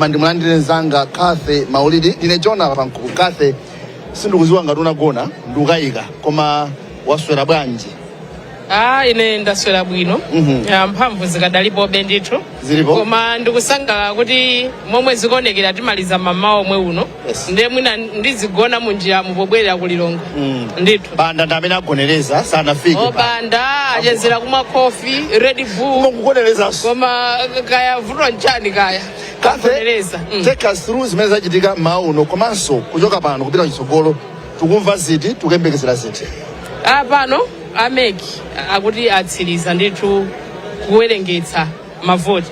koma ndimulandire nzanga Kathe Maulidi ndine Jona pankuku. Kathe sindikuziwa ngati unagona ndikukayika koma waswera bwanji? Ine ndaswera bwino. Mphamvu zikadalipo bendithu zilipo koma ndikusangalala kuti momwe zikuonekera timaliza mamawa omwe uno. Ndiye mwina ndizigona munjira mupobwerera kulilongo. Ndithu banda ndamene agonereza sanafike banda achezera kumwa coffee Red Bull kugonereza koma kaya vuto nchani kaya kagonereza. Take us through zimene zachitika mmawa uno komanso kuchoka pano kupita kutsogolo tikumva ziti tikuyembekezera ziti? Pano ameki akuti atsiriza ndithu kuwerengetsa mavoti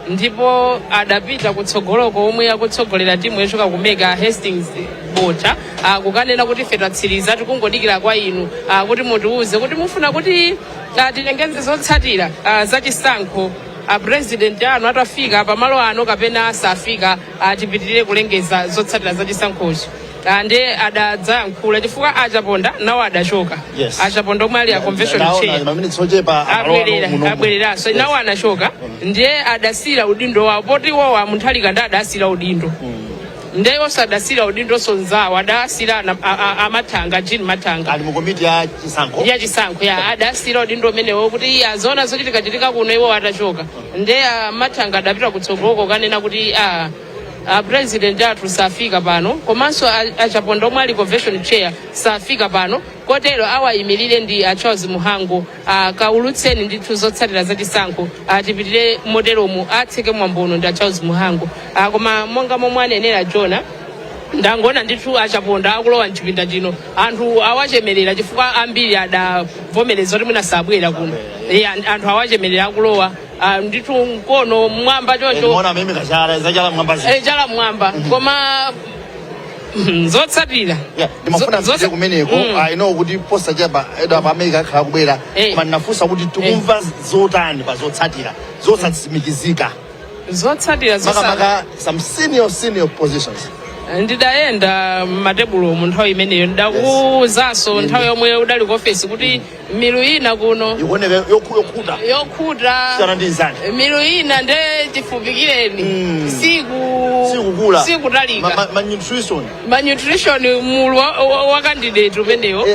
ndipo adapita kutsogoloko omwe akutsogolera timu yochoka kumeka Hastings Bota kukanena kuti ife tatsiriza tikungodikira kwa inu kuti mutiuze kuti mufuna kuti tilengeze zotsatira zachisankho president anu atafika pamalo ano kapena asafika tipitirire kulengeza zotsatira zachisankhozo. Ande adadzayankhula chifukwa achaponda nawo adachoka. Achaponda omwe ali a convention chair abwereraso nawo anachoka ndiye adasira udindo wawo poti iwowo amunthalika ndi adasira udindo. Ndiye osadasira udindo sonzawo adasira amathanga Jean Mathanga ali mu komiti ya chisankho adasira udindo umenewo kuti azona zochitika kuno iwo atachoka. Ndiye Mathanga adapita kutsogoloko kanena kuti president athu safika pano komanso achaponda omwe ali convention chair safika pano kotero awayimirire ndi Charles Muhango kaulutseni ndithu zotsatira zachisankho tipitire moteromu atseke mwambono ndi Charles Muhango koma monga momwe anenera Jona ndangona ndithu achaponda akulowa mchipinda chino anthu awachemerera chifukwa ambiri adavomereza kuti mwina sabwera kuno anthu awachemerera akulowa ndithu mkono mwamba chocho muona mimi kachala zachala mwamba chala mwamba koma zotsatira ndimafuna mfike kumeneko I know kuti posta chapa edo apa America akhala kubwera koma ndinafunsa kuti tikumva zotani pa zotsatira zosatsimikizika zotsatira maka some senior positions. Ndidayenda matebulo mu nthawi imeneyo ndakuwuzanso nthawi yomwe udali ku office kuti milu ina kuno ikuoneka yokhuta sana ndi nzani milu ina nde tifupikireni sikutalika nutrition mulu wa candidate umeneyo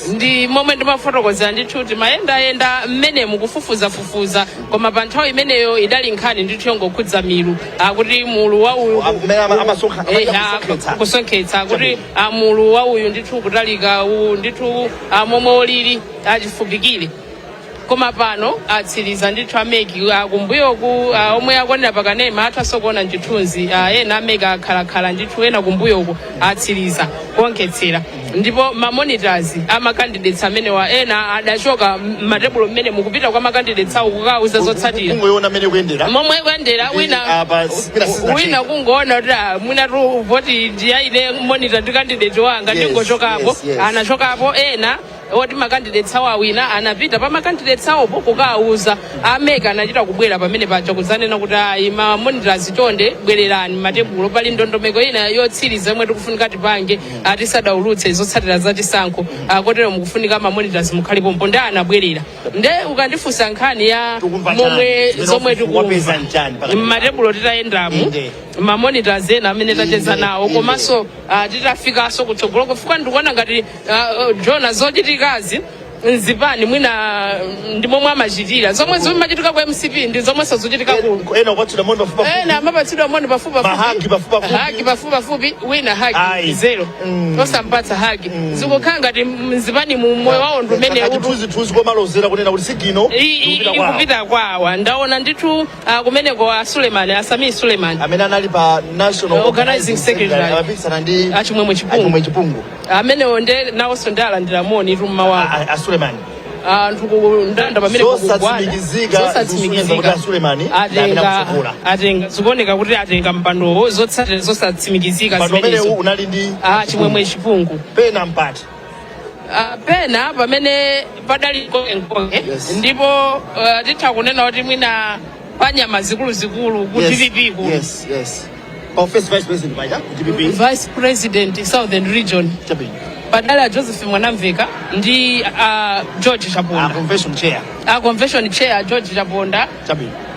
ndi momwe ndimafotokozera ndithu timayenda mmene mukufufuza koma pa nthawi imeneyo idali nkhani ndithu yongokhudza milu kuti mulu wa uyu kusonkhetsa kuti mulu wa uyu ndithu kutalika ndithu momwe olili achifupikire koma pano atsiriza ndithu ameki kumbuyoku omwe akonera pakanema atasokona ndithunzi ena ameki akhalakhala ndithu ena kumbuyoku atsiriza kuonkhetsera ndipo mamonitors amakandidates amenewa ena adachoka matebulo mmene mukupita kwa makandidates awo kukauza zotsatira momwe kuyendera wina kungoona kuti mwina tu voti ndiyaine monitor ndi candidate wanga ndingochokapo anachokapo ena oti makandidates awo awina anapita pa makandidates awo kukauza ameka anachita kubwera pamene paja kuzanena kuti ayi ma monitors chonde bwererani matebulo pali ndondomeko ina yotsiriza yomwe tikufunika tipange tisadaulutse zotsatira zachisankho kotero mukufunika ma monitors mukhalipo mponda anabwerera nde ukandifunsa nkhani ya momwe zomwe tikumva matebulo titayendamo ma monitors ena amene tacheza nawo komanso titafikaso kutsogolo kufuka ndikuona ngati Jona zochitikazi nzipani mwina ndi momwe amachitira zomwe zimachitika ku MCP ndi zomwe sozochitika kuno ena upatsidwa moni pafupi ena amapatsidwa moni haki pafupi wina haki zero osampatsa haki zikukhala ngati nzipani mu moyo wawo ndumene tuzi komalozera kunena kuti sigino ikupita kwawa ndaona ndithu kumeneko Asami Suleiman amene anali pa National Organizing Secretary apikisana ndi achimwemwe chipungu amenewo nde nawonso ndalandira moni tummawa Suleiman anthu ndanda pamene zosatsimikizika Suleiman atenga zikuoneka kuti atenga mpandowo zosatsimikizika pamene unali ndi chimwemwe chipungu pena mpati pena pamene padali nkoke ndipo titha kunena kuti mwina panyama zikulu ku DPP ku Vice President Southern Region padala Joseph Mwanamveka ndi George Chaponda convention chair George Chaponda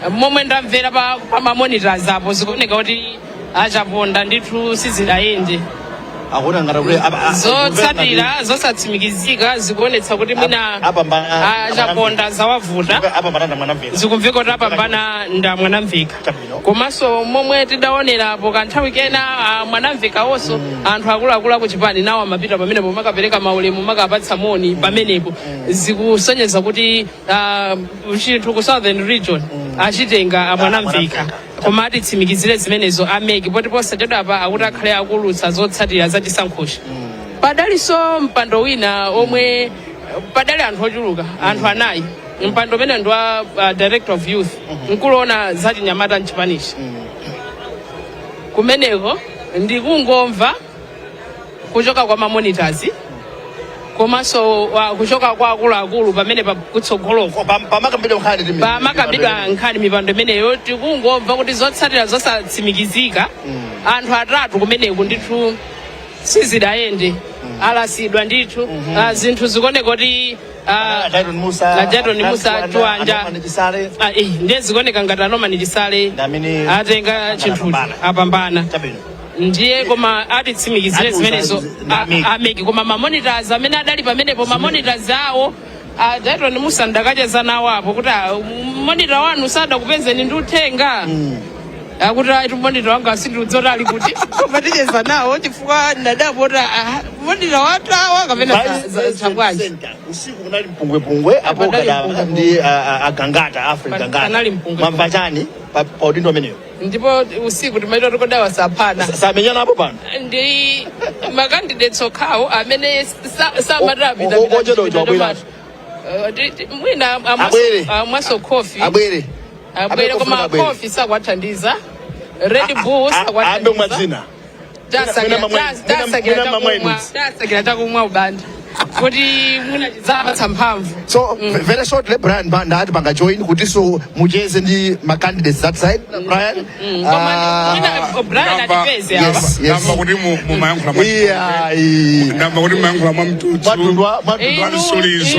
momwe ndamvera pa ma monitors apo zikuoneka kuti achaponda ndithu sizidayende akuona ngati kuti zotsatira zosatsimikizika zikuonetsa kuti mwina achaponda zawavuta zikumveka kuti apambana nda Mwanamveka komanso momwe tidaonerapo kanthawi kena Mwanamveka wonso anthu akuluakulu akuchipani nawo amapita pamenepo makapereka maulemu makapatsa moni pamenepo zikusonyeza kuti chinthu ku Southern Region achitenga Mwanamveka koma atitsimikizire zimenezo ameki poti posachedwa apa akuti akhale akulutsa zotsatira zachisankhochi padalinso mpando wina omwe padali anthu ochuluka anthu anayi mpando umene ndi wa Director of Youth nkuloona zachinyamata mchipanishi kumeneko ndikungomva kuchoka kwa mamonitors komanso kuchoka kwa akuluakulu pamene pakutsogoloko pamakambidwa nkhani mipando imeneyo tikungomva kuti zotsatira zosatsimikizika anthu atatu kumeneko ndithu sizidayende alasidwa ndithu zinthu zikuoneka kuti Jadon Musa Tuanja ndiye zikuoneka ngati Norman Chisale atenga chinthu apambana ndiye koma atitsimikizire zimenezo ameki koma mamonitors amene adali pamenepo mamonitors awo Jadon Musa ndakacheza nawo apo kuti monitor wanu sadakupezeni ndi uthenga akuti aitu monitor wanga sindiudzota ali kuti paticheza nawo chifukwa ndadapota monitor watawa kapena chakwaji usiku kunali mpungwepungwe apo kada ndi agangata Africa ngata mamva chani pa udindo ameneyo ndipo usiku timaita tikodawa sapana samenyana hapo pano ndi makandidates okhawo amene samatapita mwina amwaso coffee abwere koma coffee sakwathandiza Red Bull sakwathandiza tasakira takumwa ubanda kuti mwina zapatsa mphamvu so very shortly Brian Banda ati panga join kuti so mucheze ndi ma candidates that side Brian Brian atipeze apa namba kuti mu mayankhula namba kuti mayankhula mwa mtutu mwa sulizo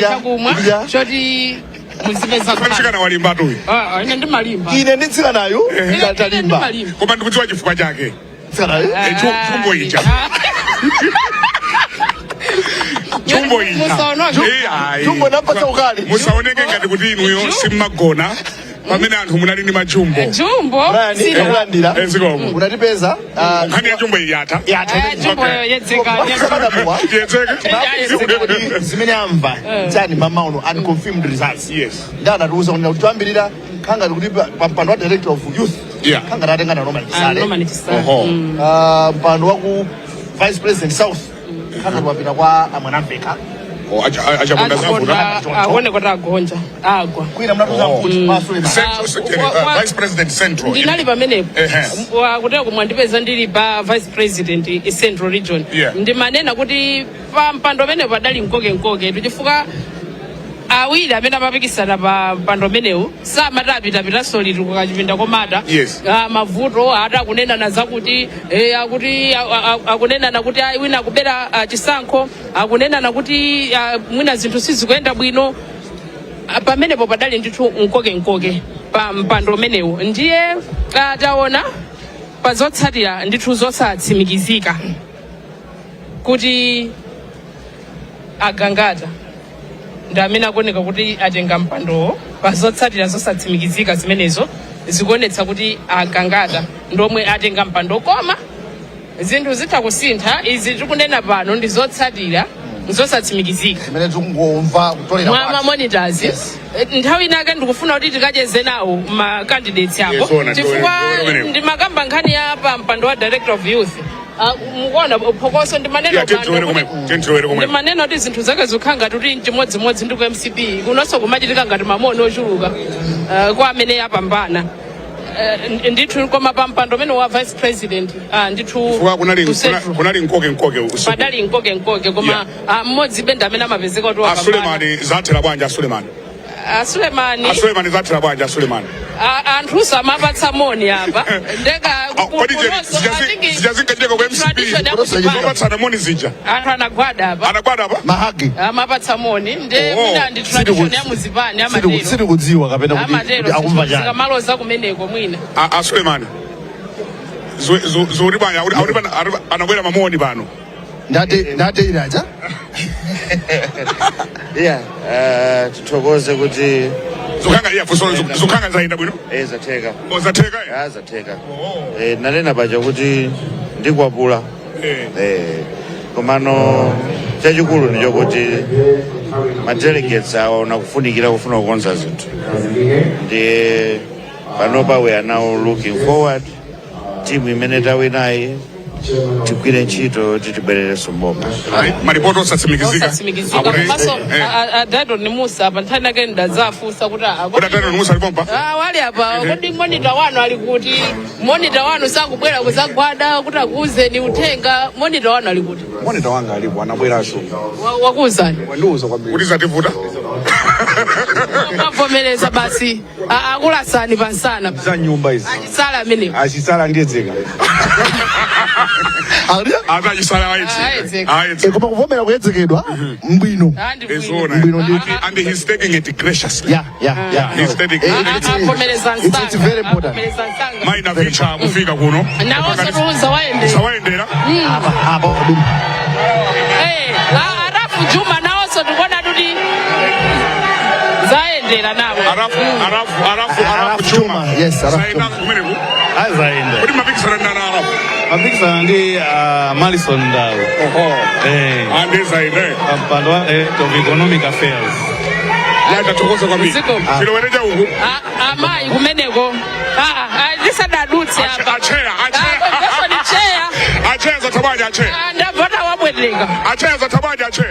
takumwa choti muzipeza kana walimba tu ine ndi malimba ine nditsika nayo ngatalimba koma ndikudziwa chifukwa chake chumbo icha chumbo icha chumbo napasa ukali musaoneke ngati kuti inuyo simmagona pamene anthu munali ndi majumbo jumbo sikulandira unatipeza nkhani ya jumbo yatha jumbo yedzeka zimene amva chani mamauno unconfirmed results yes ndana tuuza kuti twambirira khanga kuti pampando wa Director of Youth khanga tatenga na Norman Chisale mpando wa ku Vice President South khanga twapita kwa Mwanamveka achaponda zavuta aone kuti agonja agwa kwina mnatuza mkuti pasule Vice President Central ndinali pamenepo kuteka kumwandipeza ndili pa Vice President Central Region ndimanena kuti pa mpando pamenepo padali mkoke tuchifukwa awiri amene amapikisana pa mpando menewu samatapita solid kukachipinda komata mavuto atakunenana zakuti akuti akunenana kuti wina akubera chisankho akunenana kuti mwina zinthu sizikuyenda bwino pamenepo padali ndithu mkoke pa mpando menewu ndiye taona pa zotsatira ndithu zosatsimikizika kuti agangata ndamene akuoneka kuti atenga mpando pazotsatira zosatsimikizika zimenezo zikuonetsa kuti agangata ndomwe atenga mpando koma zinthu zitha kusintha izi tikunena pano ndi zotsatira zosatsimikizika zimene tikungomva kutolera mwa mamonitors nthawi inake ndikufuna kuti tikacheze nawo ma candidates apo chifukwa ndi makamba nkhani ya pa mpando wa Director of Youth mukuona phokoso ndi maneno kuti zinthu zake zikhanga kuti chimodzimodzi ndi ku MCP kunonso kumachitika ngati mamoni ochuluka kwa amene apambana ndithu koma pa mpando umene wa Vice President ndithu kunali mkoke usiku padali mkoke koma mmodzi benda amene amapezeka kuti Sulemani zathera bwanja Sulemani zathera bwanja Sulemani anthu samapatsa moni apa ndeka sijazingatika kwa MCP kupatsana moni zija anthu anagwada apa mahagi amapatsa moni nde mwina ndi tradition ya muzipani amatero sitikudziwa kapena kuti akumva chani sikamaloza kumeneko mwina Sulemani zuri banya anabwera mamoni pano ndate iraja yeah tuthokoze kuti zokanga zaenda bwino zateka zateka nanena paja kuti ndikwapula komano chachikulu ndicho kuti madelegates aona kufunikira kufuna kukonza zinthu ndiye panopa we are now looking forward timu imene tawinayi tigwire ntchito titibwererenso mboma maripoto osatsimikizika komanso adado ni musa apa nthani ake ndazafunsa kuti adado ni musa alipompa wali apa kodi monitor wanu ali kuti monitor wanu sakubwera kuzagwada kuti akuuzeni uthenga monitor wanu ali kuti monitor wanga alipo anabweranso wakuuzani wandiuza kwambiri kuti zativuta mavomereza basi akulasani pansana za nyumba izi achisala amene achisala ndiyedzeka azajisala ayetse koma kuvomera kuyedzekedwa mbwino and he's taking it graciously he's taking it's very important maina vicha kufika kuno nawo sawaendera apa arafu Juma nawo tukona tudi zaendera nawo arafu Juma yes arafu Juma kumeneku azaenda kodi mapikisana na arafu mapikisana ndi Malison Ndawo ande zaende mpando of economic affairs landa tokoza kwa mimi kilowereja huku amai kumeneko ndisadadutse apa achea za tabaja achea ndavota wabwedeka achea za tabaja achea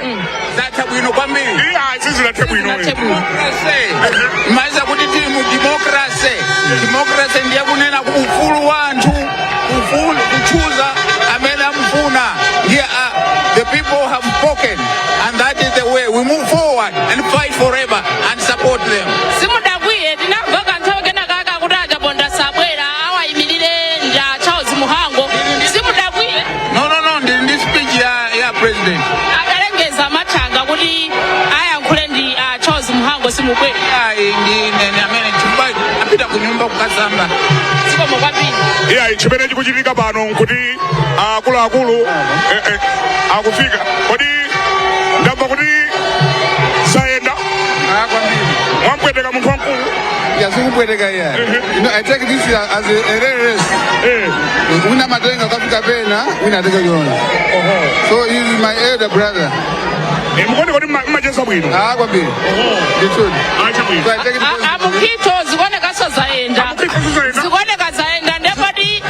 za tabwino kwambiri sisi za tabwino maiza kuti timu democracy ndiye kunena ufulu wanthu ufulu kuchuza amene amfuna ndiye the people have spoken and that is the way we move forward and fight forever and support them. Simudakwiye tinamva kanthawi kenakaka kuti achabonda sabwera awayimirire nja Charles Muhango simudakwiye no ndili ndi speech ya president adalengeza mathanga kuti ayankhule ndi Charles Muhango simubwera ndi amene chifukwa apita ku nyumba kukasamba sikomo kwambiri chimene chikuchitika pano nkuti akuluakulu akufika kodi ndamva kuti sayenda kwambiri mwampweteka munthu wamkulu yasikupweteka iya I take this as a race wina matenga kafika pena wina ateke yona so he is my elder brother mukoni kodi mmacheza bwino kwambiri nditudi amukito zikuonekaso zikuoneka zaenda ndepoti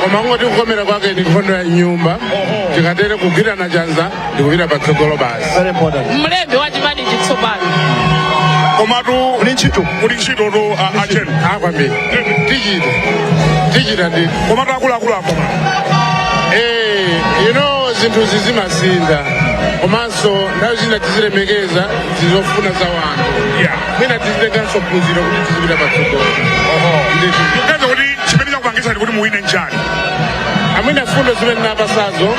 omangoti kukomera kwake ndi nkhondo ya nyumba tikatere kugwirana chanza ndikupita patsogolo basi mlembi wa chimani chitsopano komatu kuli ntchito to acheno kwambiri tichita ndi komatu akuluakulu ako zinthu zizimasinda komanso nthawi zina tizilemekeza zizofuna za wanthu mwina tizitenganso phunziro kuti tizipita patsogolo ndikaza kuti chimene chakupangisa ndi kuti muwine njani amwina fundo zimene napasazo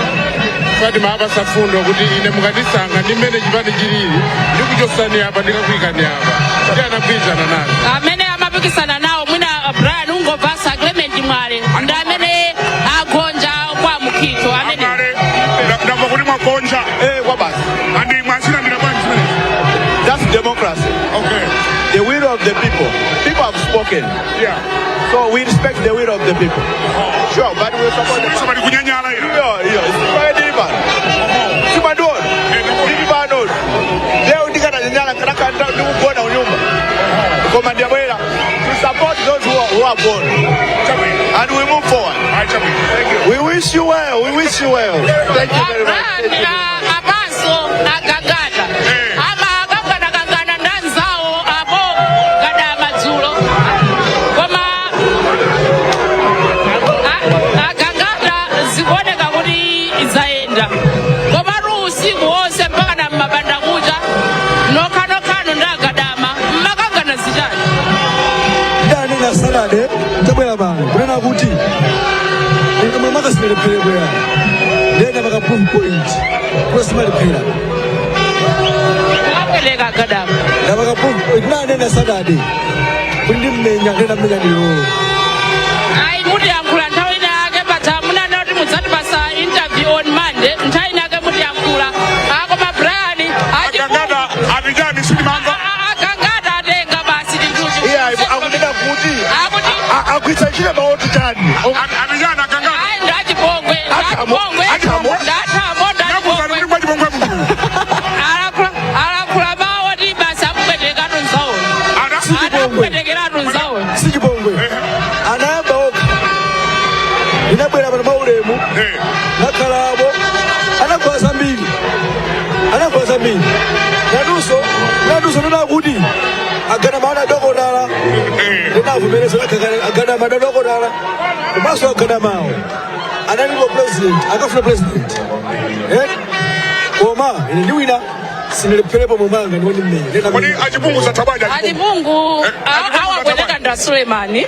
fati maapasa fundo kuti ine mukandisankha ndi mmene chipani chilili ndikuchosani apa ndikakuyikani apa kuti anagwirizana nazo amene amapikisana nawo mwina Brian Ungobasa Clement Mwale ndi amene agonja kwa mukito amene ndamva kuti mwagonja kwa basi andi mwasina ndina bwanji that's democracy. Okay, the will of the people have spoken. So we respect the will of the people. Sure, but we support the somebody kunyanyala ila leo ndikana nyanyala kanaka ndikugona unyumba koma ndiyabwera to support those who are born and we move forward. Thank you. We wish you well. Thank you very much. abaso agagada ama agagana ndanzawo apo kada madzulo koma agagada zikuoneka kuti zaenda koma usiku wonse mpaka na mabanda kuja nokhano ndagadama mmakangana zichani ndani na salade tabwera bana kunena kuti mwe makasilephere bwera ndenda makaprove point kwesimalipira akweleka gadama ndamakaprove point nane na salade kuti ndimmenya ndena mmenya ndilolo ayi muti yankhula nthawi yake patamuna nati mudzati basa interview on Monday nthawi yake muti yankhula akoma Brian Akangata abijani silimanga akangata atenga basi tintuchi Akutenda kuti akuitsa chile baoti chani. abijana akangata ayi ndachipongwe alakula mawo ti basi akupwetekatu nzawo akupwetekeratu nzawo sichipongwe anayamba okha inabwera pano maulemu nakhalabo anagwa zambiri naduso ndonakuti agana maana dokodala ndinavomereza agana maana dokodala komanso agana mawo analipo president akafuna president koma ine ndiwina sineleperepo momanga ndiwoni mmene kodi achipungu zatabwaja achipungu awabwereka nda Sulemani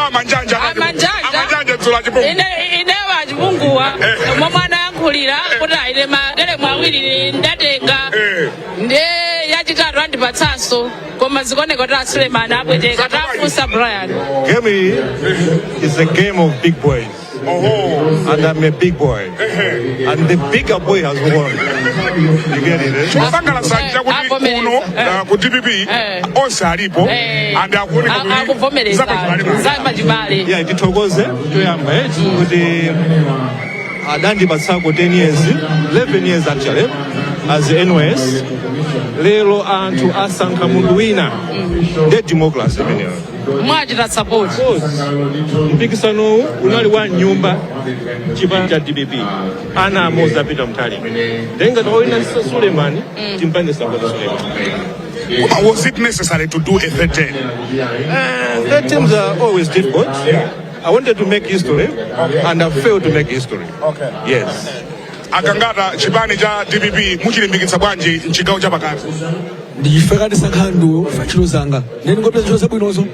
amanjanja dzula achipungu inewo achipunguwa momwana yankhulira kuti aine madere mwawiri ndatenga nde yachitatu andipatsanso koma zikoneka kuti Sulemani abweteka tafunsa Brian. Game is a game of big boys. And I'm a big boy. And the bigger boy has won. You get it? Chobangala sanja kuti uno ku DPP onse alipo and akuvomereza zamajibale. Yeah, ndithokoze toyamba kuti adandipatsa 10 years, 11 years actually as NYS. Lero anthu asankha munthu wina nde democracy imeneyo. Mwachita support. Mpikisano unali wa nyumba chipani cha DPP ana amoza Peter Mutali denga toina Sulemani timpande support Sulemani. Was it necessary to do a third term? Third terms are always difficult. I wanted to make history and I failed to make history. Okay. Yes. Akangata chipani cha DPP muchilimbikitsa bwanji mchigawo cha pakati. ndifeka ndisankhandu fachilo zanga ndiningopeza chilo zabwinozo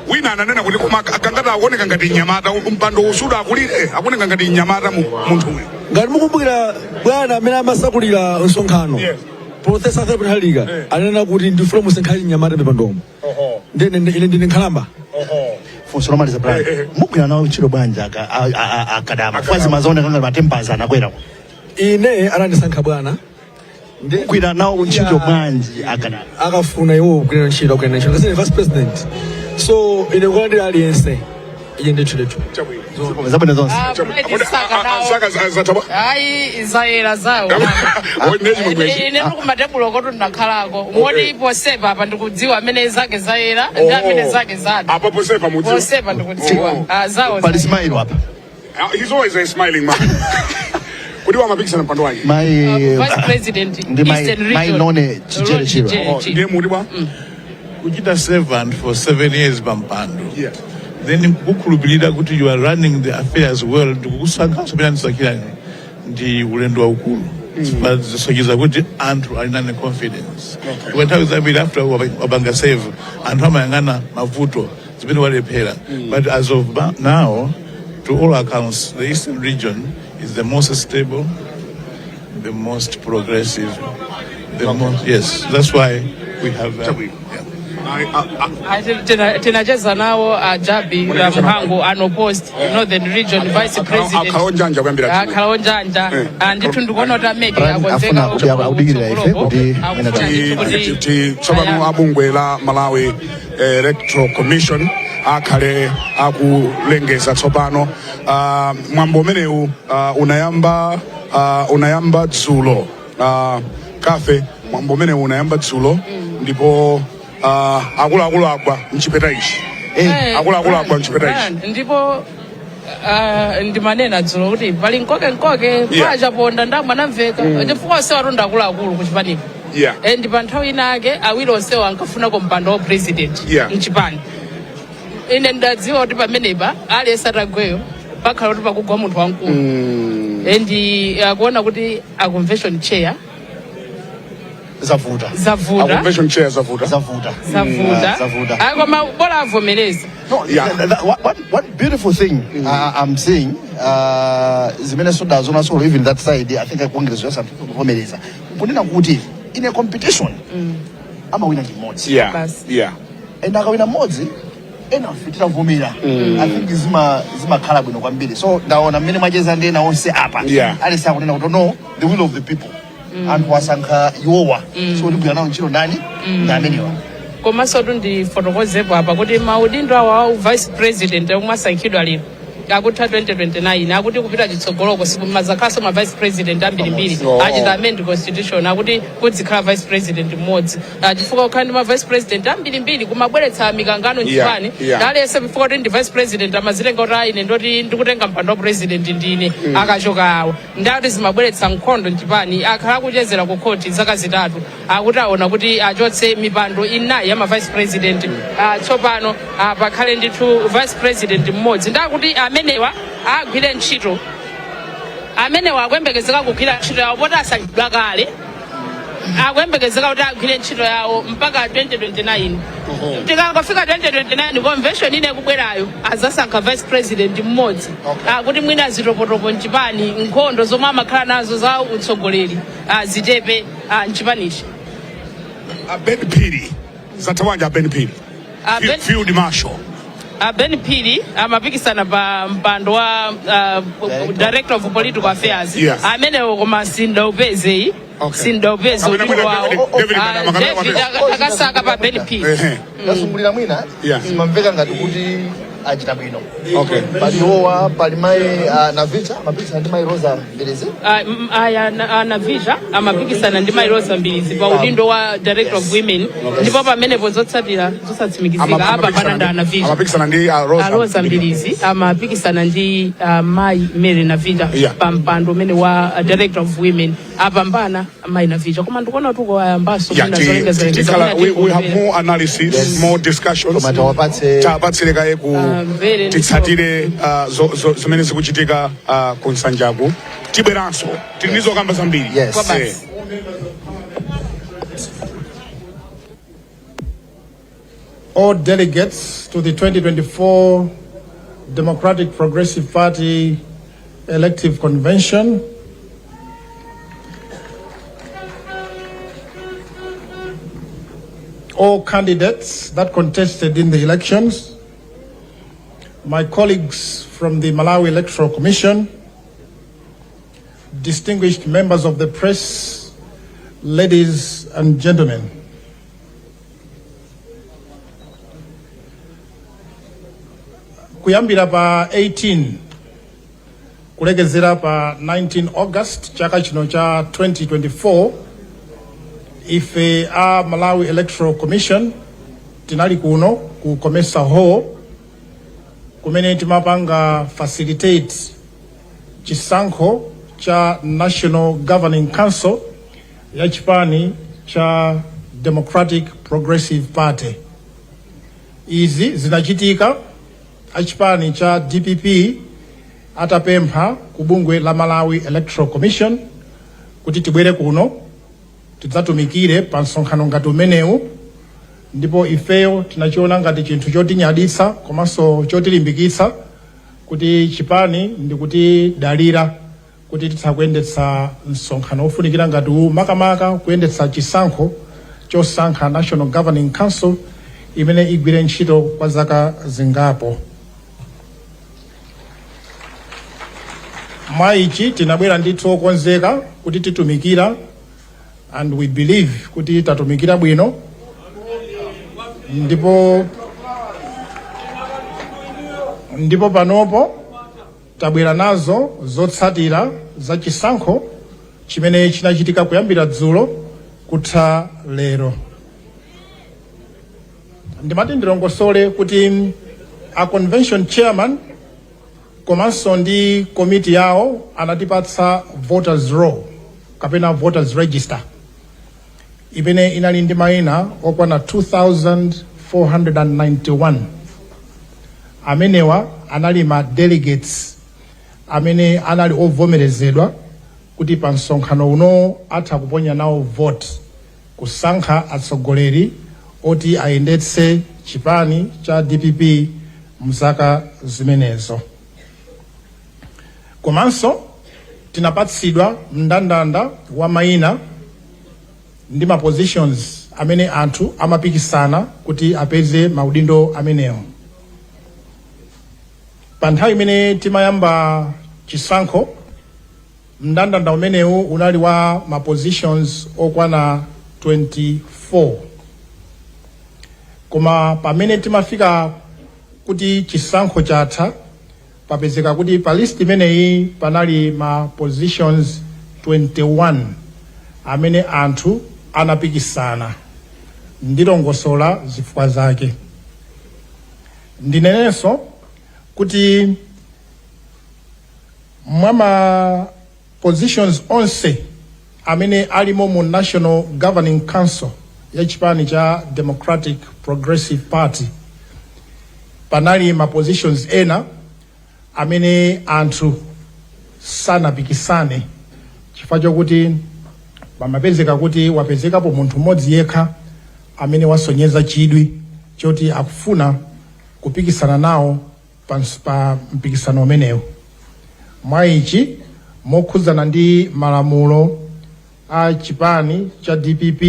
wina ananena kuti koma akangata aoneka ngati nyamata mpando usuda akulire akoneka ngati nyamata munthu uyu ngati mukumbukira bwana amene amasakulira msonkhano Profesa Athapin Haliga anena kuti ndifuna musenkhali nyamata mipandomo ine ndine nkhalamba funso lomaliza Brian mugwira nawo chilo bwanja akadama kwazi mazaone kanga batembaza anakwera ine anandisankha bwana mugwira nawo ntchito bwanji akadama akafuna iwo kugwira ntchito kasi vice president so ine kulandira aliyense iye ndithuletu zabwino zonse ayi izayera zawo ine ndikumatebulo kotu ndakhalako moti ipo sepa apa ndikudziwa amene zake zayera ndi amene zake zada apa posepa mudziwa posepa ndikudziwa zawo pali smile apa he's always a smiling man kuti wamapikisana mpando wake vice president Eastern Region none chichere chiro ndiye muti bwa kuchita servant for 7 years pampando then kukhulupirira kuti you are running the affairs well ndikukusankha somena ndisakira ndi ulendo waukulu zisocheza kuti anthu alinane confidence nthawi zambiri after wabanga save anthu amayang'ana mavuto zimene walephera but as of now to all accounts the Eastern Region is the most stable, the most progressive, the most yes that's why we have tinacheza nawo Jabi la Mhango unopposed Northern Region Vice President akhalonjanja ndithu ndikuona kuti ameki akonzeka udikirira ife kuti tsopano abungwe la Malawi Electoral Commission akhale akulengeza tsopano mwambo umenewu unayamba dzulo kafe mwambo umenewu unayamba dzulo ndipo akuluakulu agwa mchipeta ichi akuluakulu agwa mchipeta ichi ndipo ndimanena dzulo kuti pali nkoke pachaponda ndamwanamveka chifukwa onse watonda akuluakulu kuchipanipo ndi pa nthawi inake awiri onsewo ankafuna mpando wa president mchipani ine ndadziwa kuti pamenepa aliyense atagweyo pakhala kuti pakugwa munthu wamkulu ndi akuona kuti a convention chair zavuta convention chair zavuta koma bola avomereza one beautiful thing I'm seeing zimene soda zona solo even that side I think Congress just have to kuvomereza kunena kuti in a competition ama wina kimodzi ena akawina mmodzi ena afitira kuvumira. I think zimakhala bwino kwambiri. So ndaona mmene mwacheza ndi ena onse apa alesi akunena kuti no, the will of the people. Anthu wasankha iwowa. So tikugwira nawo ntchito ndani amenewa. Komanso ndifotokozepo apa kuti maudindo awa vice president omwe asankhidwa lero akutha 2029 akuti kupita chitsogoloko siku mazakhaso ma vice president ambirimbiri achita amend constitution akuti kudzikhala vice president mmodzi chifukwa kukhala ndi ma vice president ambirimbiri kumabweretsa mikangano nchipani alese chifukwa kuti ndi vice president amazitenga kuti ine ndoti ndikutenga mpando wa president ndine akachoka awo ndati zimabweretsa nkhondo nchipani akhala kuchezera ku court zaka zitatu akuti aona kuti achotse mipando inayi ya ma vice president tsopano pakhale ndithu vice president mmodzi ndakuti amenewa agwire ntchito amenewa akuyembekezeka kugwira ntchito yawo poti asankhidwa kale akuyembekezeka kuti agwire ntchito yawo mpaka 2029 tikangofika 2029 convention ine kubwerayo azasankha vice president mmodzi kuti mwina zitopotopo mchipani nkhondo zomwe amakhala nazo za utsogoleri zitepe mchipanichi. Ben Phiri zatawanja Ben Phiri field marshal Ben Phiri amapikisana pa mpando wa director of political affairs amenewo koma sindaupeze sindaupeze wawo David akasaka pa Ben Phiri nasungulira mwina simamveka ngati kuti achita bwino. Paliwowa pali mai Navita amapikisana ndi mai Rosa Mbilizi Navita amapikisana ndi mai Rosa Mbilizi pa udindo wa director of women ndipo pamenepo zotsatira zosatsimikizika apa pana nda Navita amapikisana ndi Rosa Mbilizi amapikisana ndi mai Mary Navita pa mpando umene wa director of women apambana mai Navita koma ndikuona tuko ayambaso kuna zolengeza we have more analysis more discussions tapatsireka yeku titsatire zimene zikuchitika ku Nsanjaku tibweranso tilizo kamba zambiri. All delegates to the 2024 Democratic Progressive Party elective convention, all candidates that contested in the elections, my colleagues from the Malawi Electoral Commission, distinguished members of the press, ladies and gentlemen. Kuyambira pa 18 kulekezera pa 19 August chaka chino cha 2024 ife a Malawi Electoral Commission tinali kuno ku Komesa Hall kumene timapanga facilitate chisankho cha National Governing Council ya chipani cha Democratic Progressive Party. Izi zinachitika achipani cha DPP atapempha kubungwe la Malawi Electoral Commission kuti tibwere kuno tidzatumikire pa msonkhano ngati umenewu, ndipo ifeyo tinachiona ngati chinthu chotinyaditsa komanso chotilimbikitsa kuti chipani ndi kuti dalira kuti titsakuyendetsa msonkhano ofunikira ngati uwu makamaka kuyendetsa chisankho chosankha National Governing Council imene igwire ntchito kwa zaka zingapo. Maichi tinabwera ndithu okonzeka kuti titumikira, and we believe kuti tatumikira bwino, ndipo panopo tabwera nazo zotsatira za chisankho chimene chinachitika kuyambira dzulo kutha lero. Ndimati ndilongosole kuti a convention chairman komanso ndi komiti yawo anatipatsa voters roll kapena voters register imene inali ndi mayina okwana 2491. Amenewa anali ma delegates amene anali ovomerezedwa kuti pa msonkhano uno atha kuponya nawo vote kusankha atsogoleri oti ayendetse chipani cha DPP mzaka zimenezo. Komanso tinapatsidwa mndandanda wa mayina ndi ma positions amene anthu amapikisana kuti apeze maudindo amenewo. Pa nthawi imene timayamba chisankho, mndandanda umenewu unali wa ma positions okwana 24. Koma pamene timafika kuti chisankho chatha, papezeka kuti pa list imeneyi panali ma positions 21 amene anthu anapikisana. Ndilongosola zifukwa zake. Ndinenenso kuti mwama positions onse amene alimo mu National Governing Council ya chipani cha Democratic Progressive Party, panali ma positions ena amene anthu sanapikisane, chifukwa chokuti pamapezeka kuti wapezekapo munthu mmodzi yekha amene wasonyeza chidwi choti akufuna kupikisana nawo pa mpikisano umenewo. Mwa ichi, mokhudzana ndi malamulo a chipani cha DPP,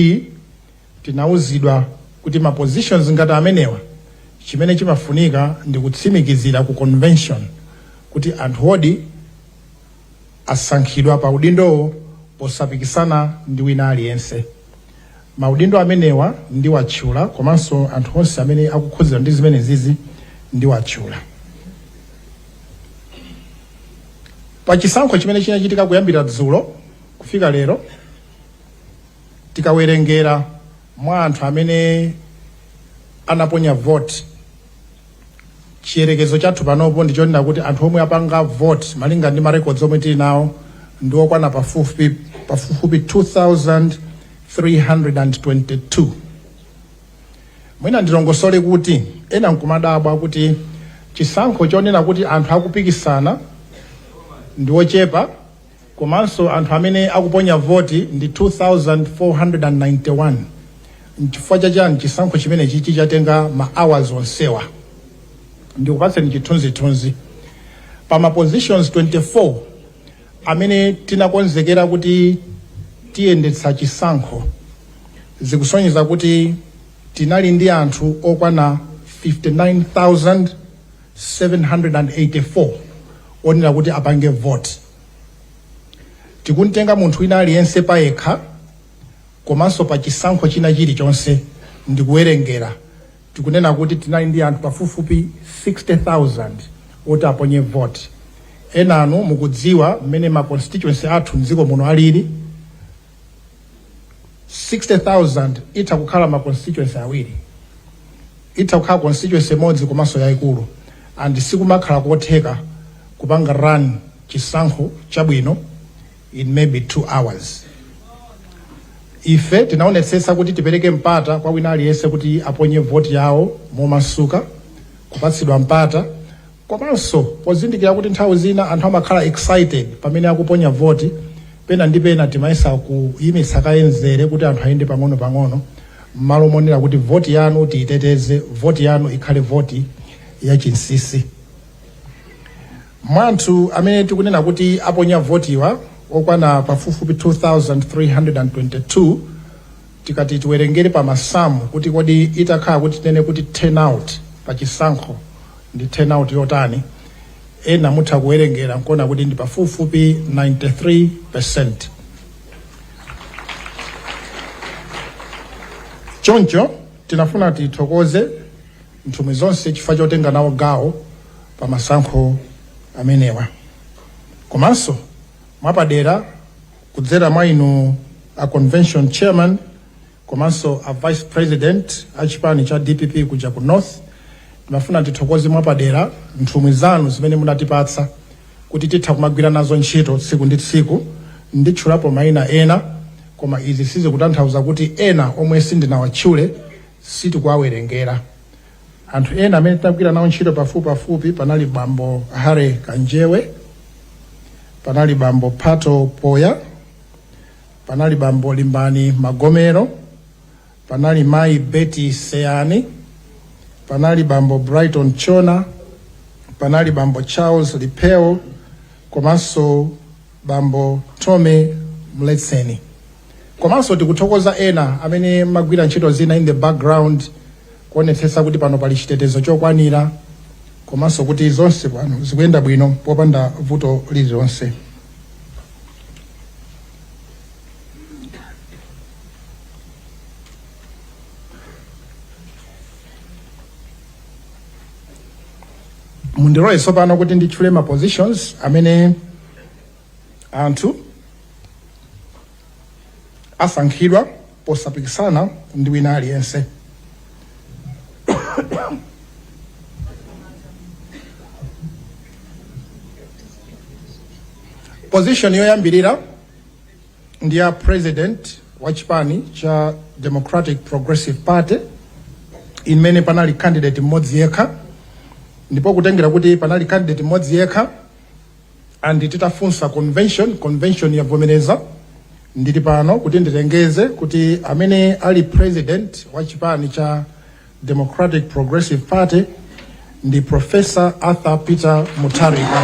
tinauzidwa kuti ma positions ngati amenewa chimene chimafunika ndi kutsimikizira ku convention kuti anthu odi asankhidwa pa udindo posapikisana ndi wina aliyense. Maudindo amenewa ndi watchula, komanso anthu onse amene akukhudzidwa ndi zimene zizi ndi watchula. Pa chisankho chimene chinachitika kuyambira dzulo kufika lero, tikawerengera mwa anthu amene anaponya vote, chiyerekezo chathu panopo ndichonena kuti anthu omwe apanga vote malinga ndi marecords omwe tili nawo ndi okwana pafupi 2322. Mwina ndilongosole kuti ena nkumadabwa kuti chisankho chonena kuti anthu akupikisana ndi ochepa, komanso anthu amene akuponya voti ndi 2491. Nchifukwa chachani chisankho chimene chichi chatenga ma hours onsewa. Ndikupatseni chithunzithunzi. Pa ma positions 24 amene tinakonzekera kuti tiyendetsa chisankho, zikusonyeza kuti tinali ndi anthu okwana 59,784 onena kuti apange vote. Tikuntenga munthu wina aliyense payekha, komanso pa chisankho china chilichonse ndikuwerengera, tikunena kuti tinali ndi anthu pafupifupi 60,000 oti aponye vote. Enanu mukudziwa mmene ma constituency athu mdziko muno alili, 60,000 itha kukhala ma constituency awiri, itha kukhala constituency modzi komanso yayikulu, and sikumakhala kotheka kupanga run chisankho chabwino in maybe 2 hours. Ife tinaonetsetsa kuti tipereke mpata kwa wina aliyense kuti aponye vote yawo momasuka, kupatsidwa mpata, komanso pozindikira kuti nthawi zina anthu amakhala excited pamene akuponya vote, pena ndi pena timayesa kuyimitsa kayenzere kuti anthu ayende pang'ono-pang'ono, m'malo monera kuti vote yanu tiyiteteze, vote yanu ikhale vote ya chinsisi. Mwanthu amene tikunena kuti aponya votiwa okwana pafupifupi 2322, tikati tiwerengere pa masamu kuti kodi itakhala kuti tinene kuti turnout pa chisankho ndi turnout yotani, ena mutha kuwerengera nkuona kuti ndi pafupifupi 93%. Choncho tinafuna tithokoze nthumwi zonse chifukwa chotenga nawo gawo pa masankho amenewa. Komanso mwapadera kudzera mwa inu a convention chairman, komanso a vice president a chipani cha DPP kuja ku North, timafuna tithokoze mwapadera nthumwi zanu zimene munatipatsa kuti titha kumagwira nazo ntchito tsiku ndi tsiku. Nditchulapo mayina ena, koma izi sizikutanthauza kuti ena omwe sindinawatchule sitikuwawerengera. Anthu ena amene tinagwira nawo ntchito pafupi panali bambo Hare Kanjewe, panali bambo Pato Poya, panali bambo Limbani Magomero, panali mai Betty Seani, panali bambo Brighton Chona, panali bambo Charles Lipeo, komanso bambo Tome Mletseni. komanso tikuthokoza ena amene magwira ntchito zina in the background kuonetsetsa kuti pano pali chitetezo chokwanira komanso kuti zonse pano zikuyenda bwino popanda vuto lililonse. Mundirole sopano kuti nditchule ma positions amene anthu asankhidwa posapikisana ndi wina aliyense. Position yoyambirira ndi ya president wa chipani cha Democratic Progressive Party imene panali candidate mmodzi yekha, ndipo kutengera kuti panali candidate mmodzi yekha andi titafunsa convention yavomereza ndili pano kuti nditengeze kuti amene ali president wa chipani cha Democratic Progressive Party ndi Professor Arthur Peter Mutharika.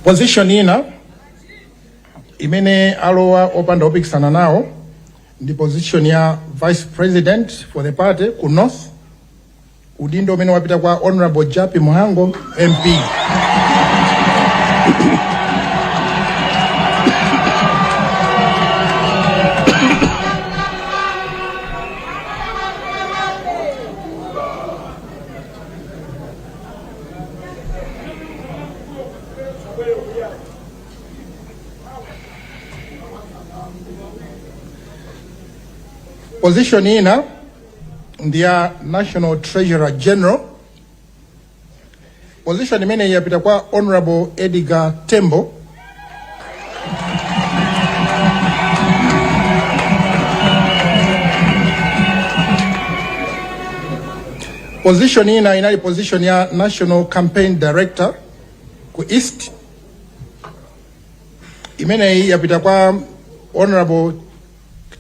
Position ina imene alowa opanda opikisana nawo ndi position ya vice president for the party ku north, udindo umene wapita kwa Honorable Japi Muhango MP. Position ina ndiya National Treasurer General. Position imene yapita kwa Honorable Edgar Tembo. Position ina inali position ya National Campaign Director ku East, imene yapita kwa Honorable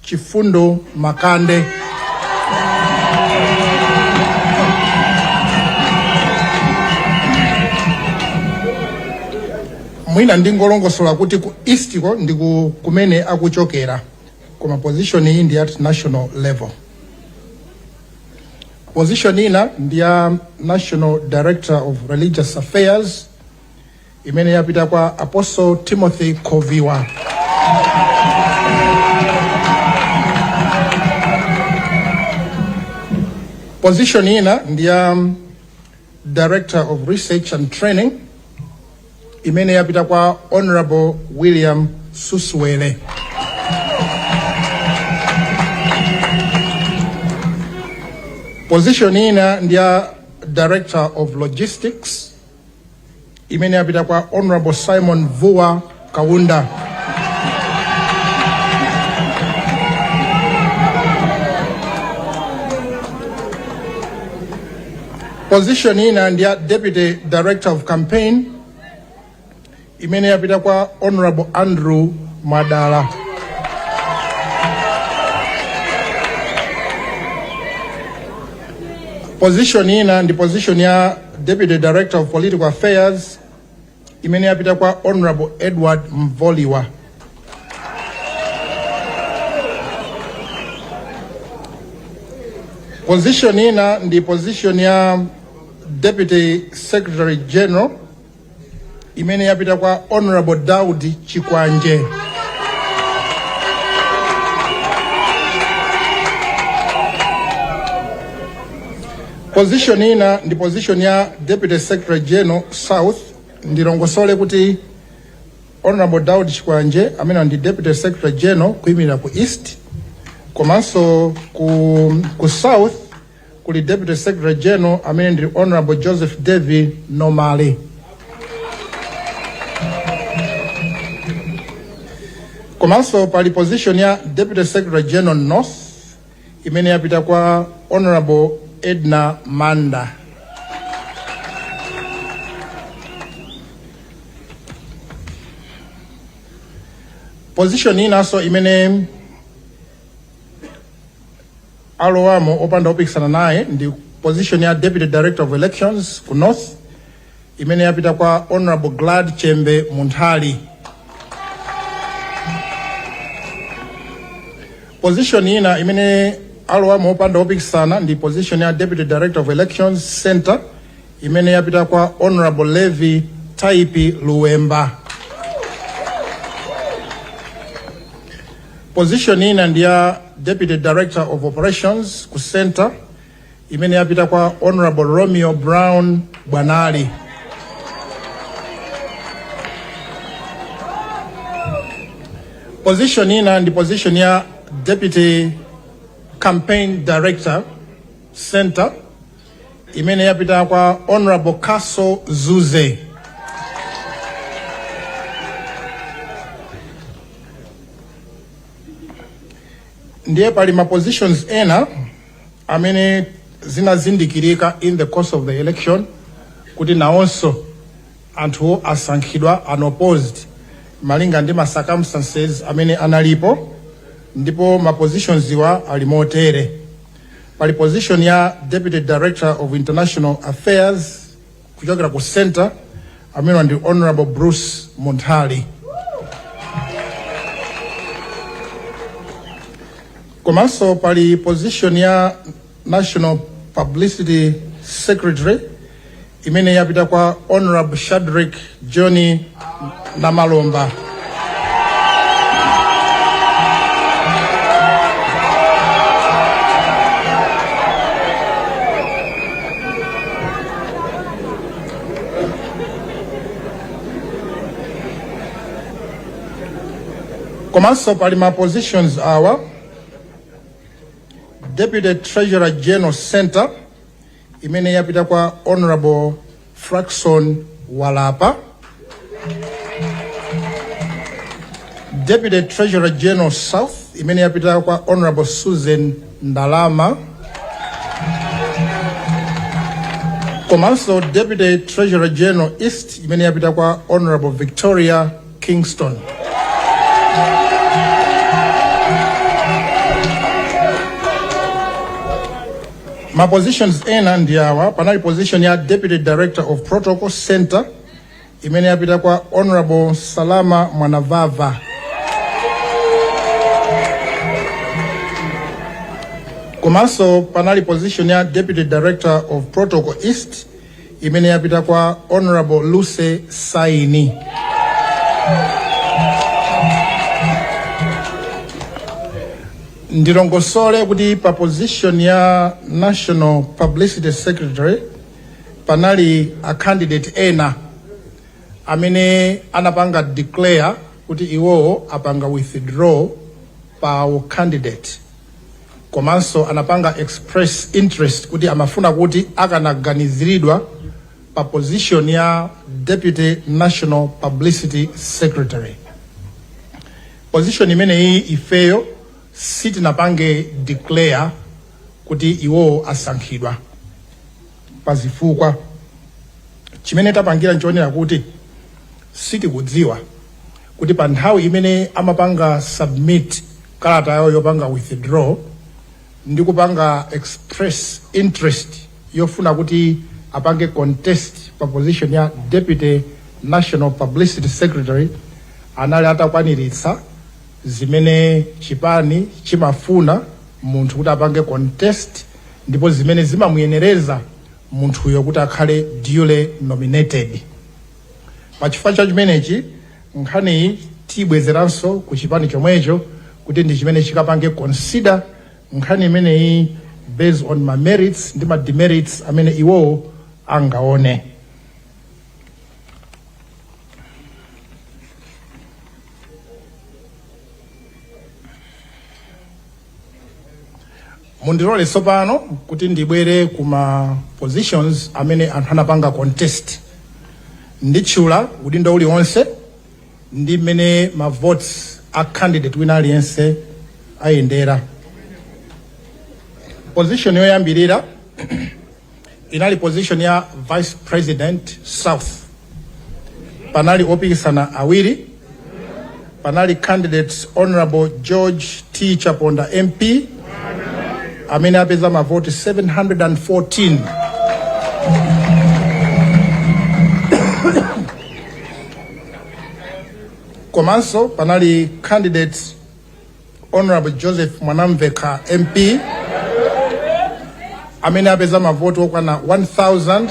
Chifundo Makande. Mwina ndingolongosola kuti ku East ko ndi kumene akuchokera, koma position iyi ndi at national level. Position ina ndi ya National Director of Religious Affairs imene yapita kwa Apostle Timothy Koviwa. Position ina ndi ya Director of Research and Training imene yapita kwa Honorable William Suswele. Position ina ndi ya Director of Logistics imene yapita kwa Honorable Simon Vua Kaunda. Position ina ndi ya Deputy Director of Campaign imene yapita kwa Honorable Andrew Madala. Position ina ndi position ya Deputy Director of Political Affairs imene yapita kwa Honorable Edward Mvoliwa. Position ina ndi position ya Deputy Secretary General imene yapita kwa Honorable Daudi Chikwanje. Position ina ndi position ya Deputy Secretary General South, ndilongosole kuti Honorable Daudi Chikwanje amene ndi Deputy Secretary General kuimira ku East, komanso ku South kuli Deputy Secretary General amene ndi Honorable Joseph David Nomale. Komanso pali position ya Deputy Secretary General North imene yapita kwa Honorable Edna Manda. Position inaso imene alowamo opanda opikisana naye ndi position ya Deputy Director of Elections ku North imene yapita kwa Honorable Glad Chembe Munthali. Position ina imene alowamo opanda opikisana ndi position ya Deputy Director of Elections Center imene yapita kwa Honorable Levi Taipi Luemba. Position ina ndi ya Deputy Director of Operations ku Center imene yapita kwa Honorable Romeo Brown Bwanali. Position ina ndi position ya Deputy Campaign Director Center imene yapita kwa Honorable Kaso Zuze. Ndiye pali ma positions ena amene zinazindikirika in the course of the election kuti nawonso anthu asankhidwa unopposed malinga ndi ma circumstances amene analipo, ndipo ma positions iwa ali motere. Pali position ya Deputy Director of International Affairs kuchokera ku Center amene ndi Honorable Bruce Munthali. Komanso pali position ya National Publicity Secretary imene yapita kwa Honorable Shadrack Johnny Namalomba. Komanso pali ma positions awa Deputy Treasurer General Center imene yapita kwa Honorable Fraxon Walapa. Deputy Treasurer General South imene yapita kwa Honorable Susan Ndalama. Komanso Deputy Treasurer General East imene yapita kwa Honorable Victoria Kingston. Ma positions ena ndi awa. Panali position ya Deputy Director of Protocol Center imene yapita kwa Honorable Salama Mwanavava. Komanso panali position ya Deputy Director of Protocol East imene yapita kwa Honorable Luce Saini. Ndilongosole kuti pa position ya National Publicity Secretary panali a candidate ena amene anapanga declare kuti iwo apanga withdraw pa candidate. Komanso anapanga express interest kuti amafuna kuti akanaganiziridwa pa position ya Deputy National Publicity Secretary. Position imene hii ifeyo siti napange declare kuti iwo asankhidwa pazifukwa chimene tapangira nchonera kuti siti kudziwa kuti pa nthawi imene amapanga submit kalata yawo yopanga withdraw ndi kupanga express interest yofuna kuti apange contest pa position ya Deputy National Publicity Secretary anali atakwaniritsa zimene chipani chimafuna munthu kuti apange contest ndipo zimene zimamuyenereza munthuyo kuti akhale duly nominated. Pachifukwa cha chimenechi nkhani tibwezeranso ku chipani chomwecho kuti ndi chimene chikapange consider nkhani imeneyi based on my merits ndi ma demerits amene iwo angaone. Mundilole sopano kuti ndibwere kuma positions amene anthu anapanga contest. Nditchula udindo uliwonse ndi mmene ma votes a candidate wina aliyense ayendera. Position yoyambirira inali position ya Vice President South. Panali opikisana awiri panali candidate Honorable George T. Chaponda MP amene apeza mavoti 714. Komanso panali candidate Honorable Joseph Mwanamveka MP amene apeza mavoti okwana 1000.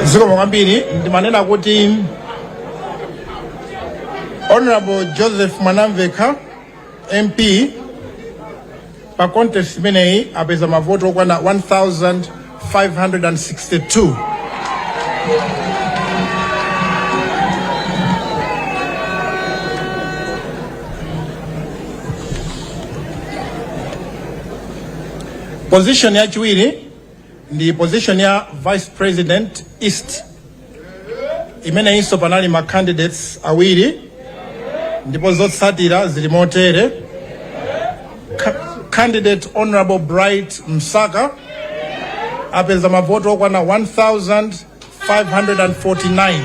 Zikomo kwambiri ndimanena kuti Honorable Joseph Mwanamveka MP pa contest imeneyi apeza mavoti okwana 1562. Position ya chiwiri ndi position ya Vice President East. Imene inso panali ma candidates awiri ndipo zotsatira zili motere. Candidate Honorable Bright Msaka apeza mavoti okwana 1549.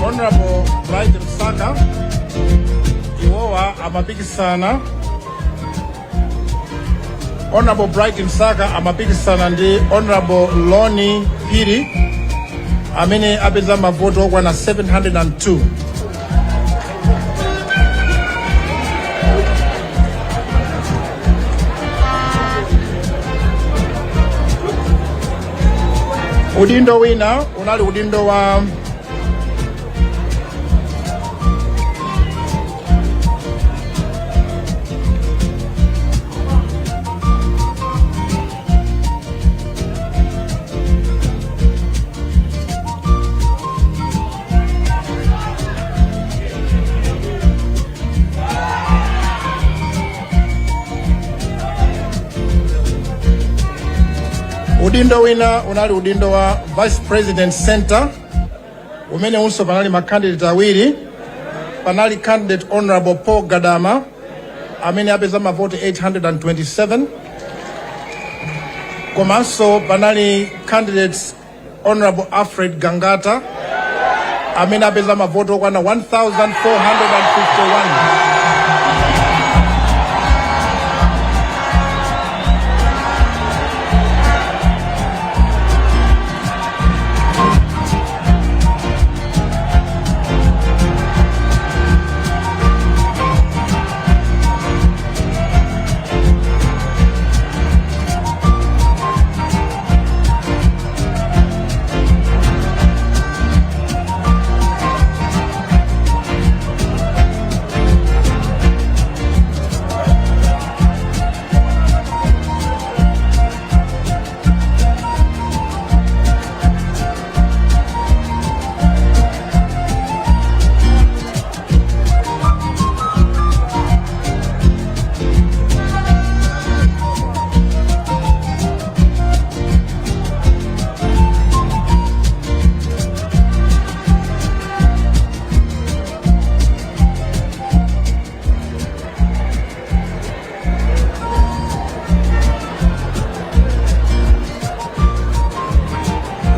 Honorable Bright Msaka iwowa amapikisana. Honorable Bright Msaka amapikisana ndi Honorable Loni Piri amene apeza mavoti okwana 702. Udindo wina unali udindo wa udindo wina unali udindo wa Vice President Center umene unso panali makandidate awiri. Panali candidate Honorable Paul Gadama amene apeza mavoti 827. Komanso panali candidate Honorable Alfred Gangata amene apeza mavoti okwana 1451.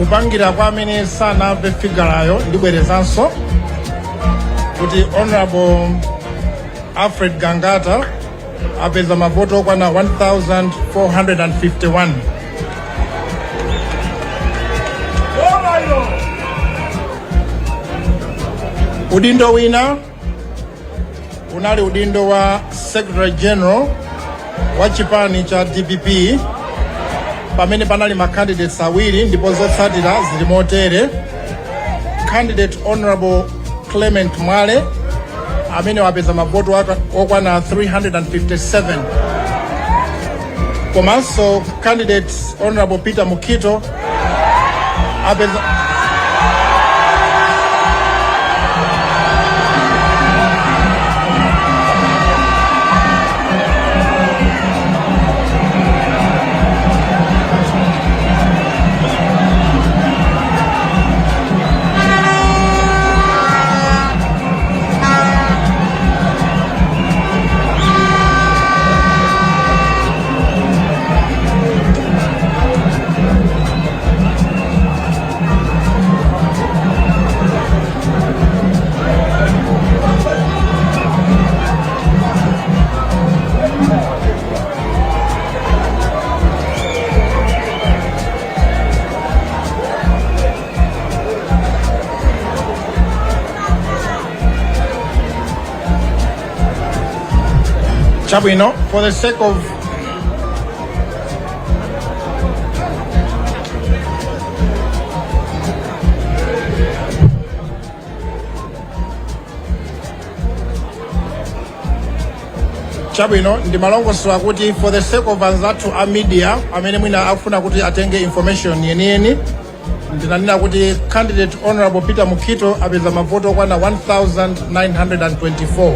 kupangira kwa amene sanamve figurayo ndibwerezanso kuti Honorable Alfred Gangata apeza mavoto okwana 1451. Udindo wina unali udindo wa Secretary General wa chipani cha DPP pamene panali ma candidates awiri ndipo zotsatira zili motere. Candidate Honorable Clement Mwale amene wapeza mavoto okwana 357. Komanso candidate Honorable Peter Mukito apeza Chabwino, for the sake of Chabwino ndimalongosola kuti for the sake of anzathu a media amene mwina akufuna kuti atenge information yeniyeni ndinanena kuti candidate Honorable Peter Mukito apeza mavoto okwana 1924.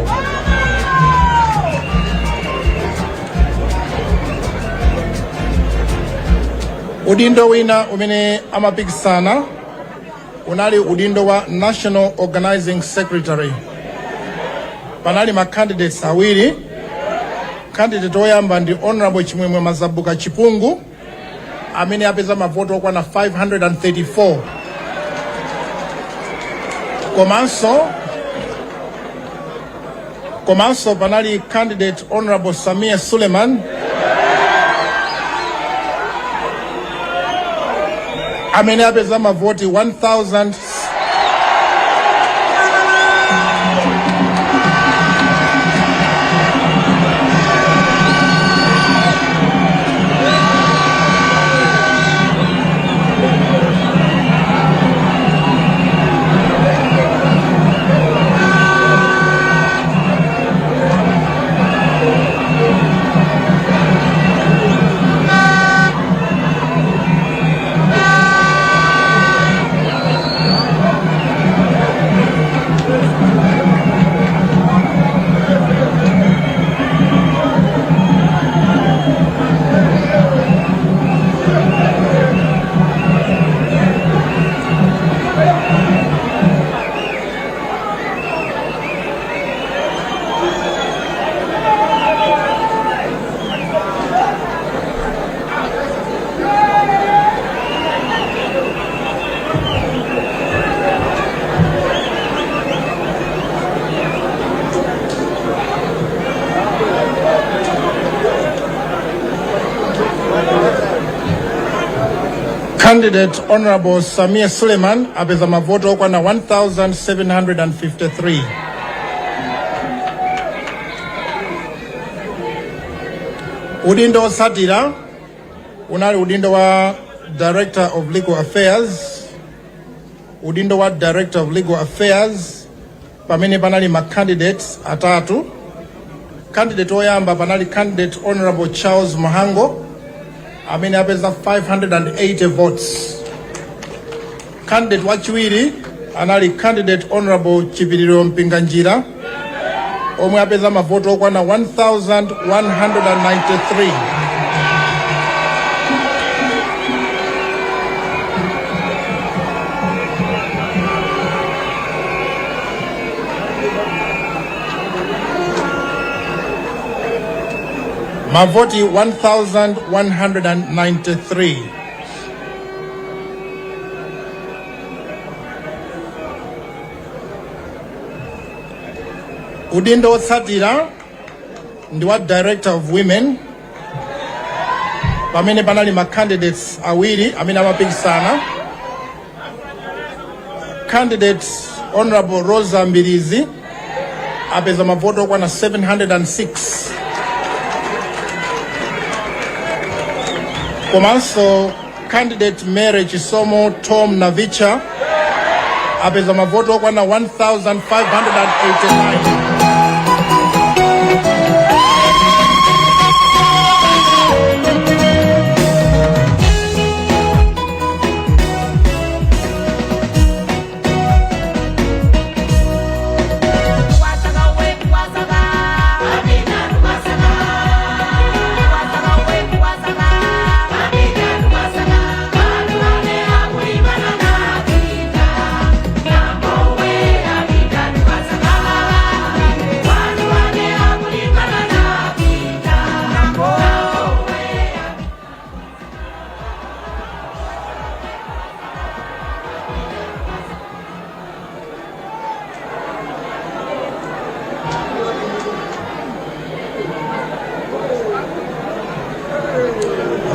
Udindo wina umene amapikisana unali udindo wa National Organizing Secretary. Panali ma candidates awiri. Candidate oyamba ndi Honorable Chimwemwe Mazabuka Chipungu amene apeza mavoto okwana 534. Komanso panali candidate Honorable Samia Suleiman amene apeza mavoti 1000. Candidate Honorable Samia Suleiman apeza mavoto okwana 1753. Udindo osatira unali udindo wa Director of Legal Affairs. Udindo wa Director of Legal Affairs pamene panali ma candidates atatu. Candidate oyamba panali candidate Honorable Charles Mohango amene apeza 580 votes. Candidate wachiwiri anali candidate Honorable Chipiriro Mpinganjira omwe apeza mavoto okwana 1193. Mavoti 1193. udindo otsatira ndi wa director of women pamene panali ma candidates awiri amene amapikisana. Candidate Honorable Rosa Mbirizi apeza mavoto okwana 706. Komanso candidate Mary Chisomo Tom Navicha apeza mavoto okwana 1589.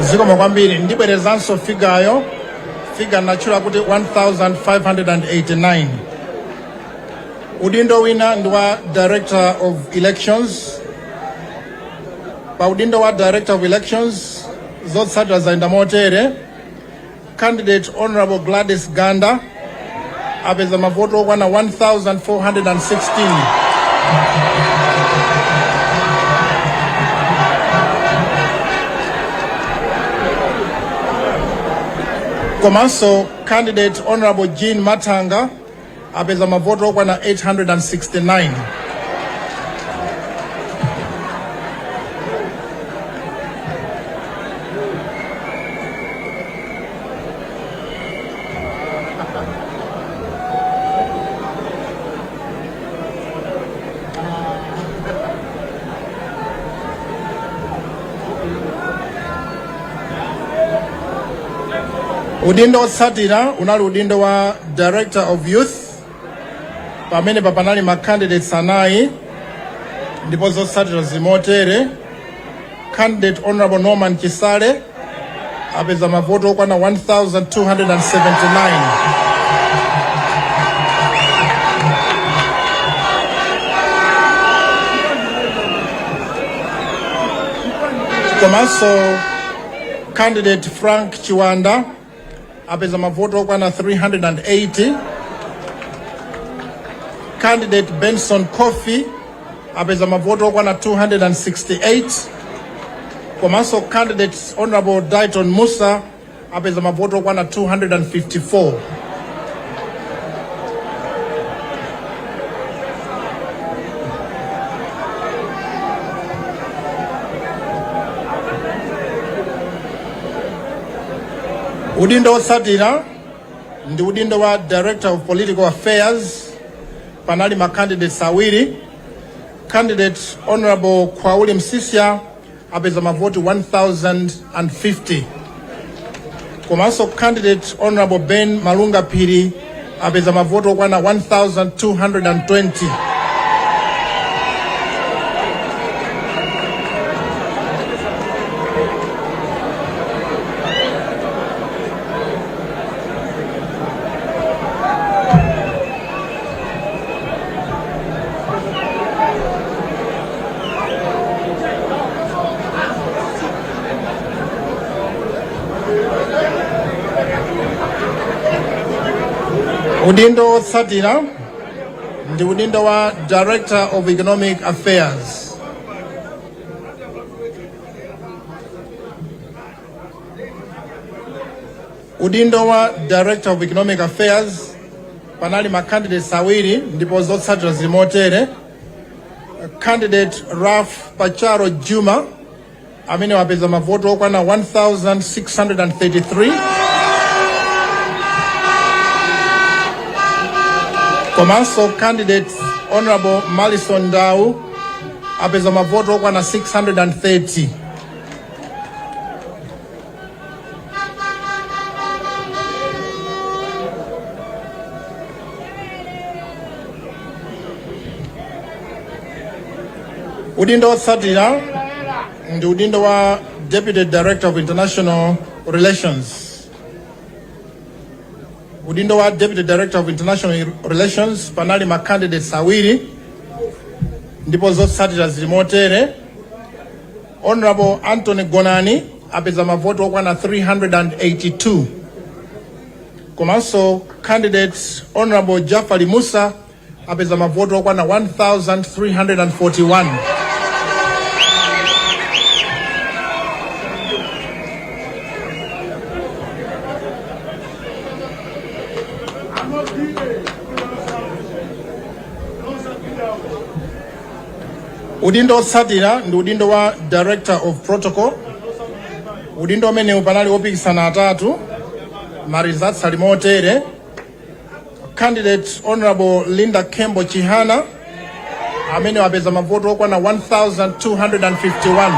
Zikomo kwambiri ndibwerezanso figayo figa nachula kuti 1589. Udindo wina ndi wa Director of Elections. Pa udindo wa Director of Elections zotsatira zaenda motere. Candidate Honorable Gladys Ganda apeza mavoto okwana 1416. Komanso candidate Honorable Jean Matanga apeza mavoto okwana 869. Udindo otsatira unali udindo wa Director of Youth pamene papanali ma candidates anayi ndipo zotsatira zimotere. Candidate Honorable Norman Chisale apeza mavoto okwana 1279. Komanso candidate Frank Chiwanda apeza mavoto okwana 380. Candidate Benson Kofi apeza mavoto okwana 268. Komanso candidate Honorable Dayton Musa apeza mavoto okwana 254. Udindo otsatira ndi udindo wa Director of Political Affairs panali ma candidates awiri. Candidate Honorable Kwauli Msisya apeza mavoti 1050. Komanso candidate Honorable Ben Malunga Piri apeza mavoto okwana 1220. Udindo otsatira ndi udindo wa Director of Economic Affairs. Udindo wa Director of Economic Affairs panali ma candidates awiri ndipo zotsatira zimotere. Candidate Raf Pacharo Juma amene wapeza mavoto okwana 1633. Komanso candidate Honorable Malison Dau apeza mavoto okwana 630. udindo otsatira ndi udindo wa Deputy Director of International Relations. Udindo wa Deputy Director of International Relations panali ma candidates awiri ndipo zotsatira zili motere. Honorable Anthony Gonani apeza mavoti okwana 382. Komanso candidate Honorable Jafari Musa apeza mavoti okwana 1341. Udindo otsatira ndi udindo wa Director of Protocol. Udindo umene panali opikisana atatu. Ma results ali motere. Candidate Honorable Linda Kembo Chihana amene wapeza mavoti okwana 1251.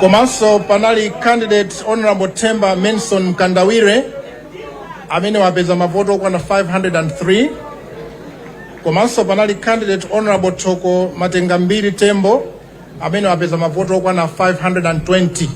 Komanso panali candidate Honorable Temba Menson Mkandawire amene wapeza mavoti okwana 503. Komanso panali candidate Honorable Toko Matengambiri Tembo amene wapeza mavoti okwana 520.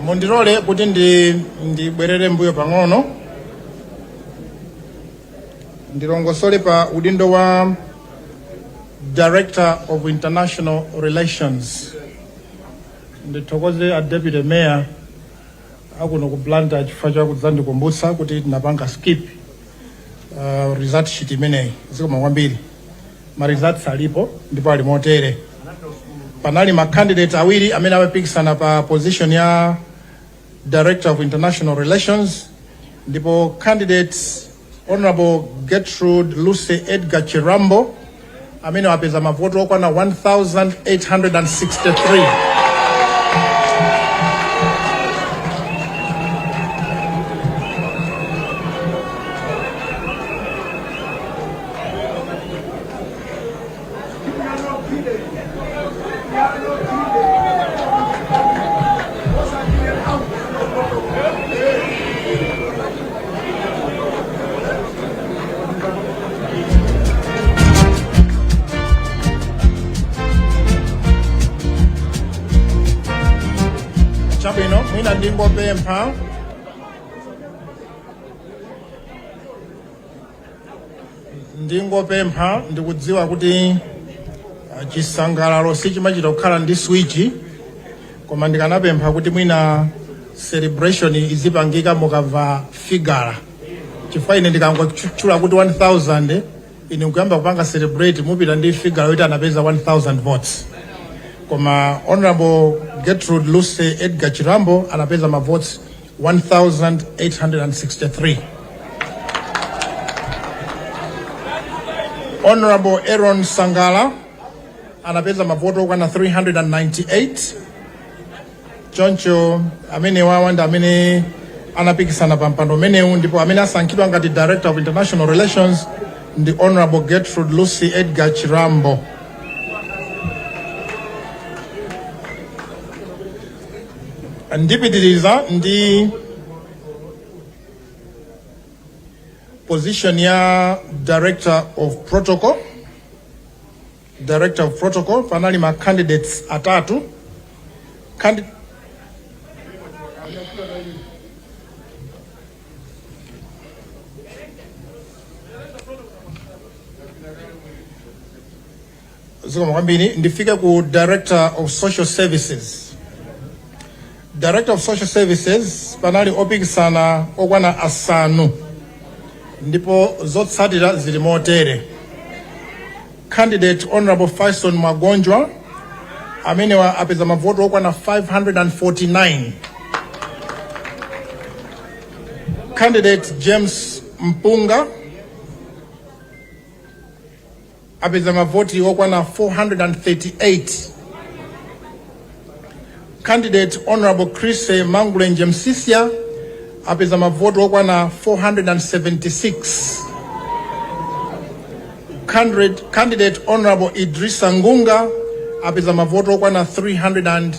Mundirole kuti ndibwerere mbuyo pang'ono ndilongosole pa udindo wa Director of International Relations. Ndithokoze a Deputy Mayor akuno ku Blantyre chifukwa chakudzandikumbutsa kuti tinapanga skip result sheet imeneyi zikoma kwambiri. Ma results alipo ndipo ali motere. Panali ma candidate awiri amene amapikisana pa position ya Director of International Relations. Ndipo candidates Honorable Gertrude Lucy Edgar Chirambo amene wapeza mavoti okwana 1863. Chabwino mwina ndingopempha ndikudziwa kuti chisangalalo sichimachita kukhala ndi switch, koma ndikanapempha kuti mwina celebration izipangika mukamva figure, chifukwa ine ndikangotchula kuti 1000 ine nkuyamba kupanga celebrate mupita ndi figure yoti anapeza 1000 votes. Koma Honorable Gertrude Lucy Edgar Chirambo anapeza ma votes 1,863. Honorable Aaron Sangala anapeza mavoto okwana 398. Choncho amene wawanda amene anapikisana pampando meneu ndipo amene asankhidwa ngati Director of International Relations ndi Honorable Gertrude Lucy Edgar Chirambo. Ndipitiriza ndi position ya Director of Protocol. Director of Protocol panali ma candidates atatu. Ziko mwambini ndifike ku Director of Social Services. Director of Social Services panali opikisana okwana asanu. Ndipo zotsatira zili motere. Candidate Honorable Faisal Magonjwa amene apeza mavoto okwana 549. Candidate James Mpunga apeza mavoti okwana 438. Candidate Honorable Chris Mangulenje Msisia apeza mavoto okwana 476. Candidate Honorable Idrisa Ngunga apeza mavoto okwana 305.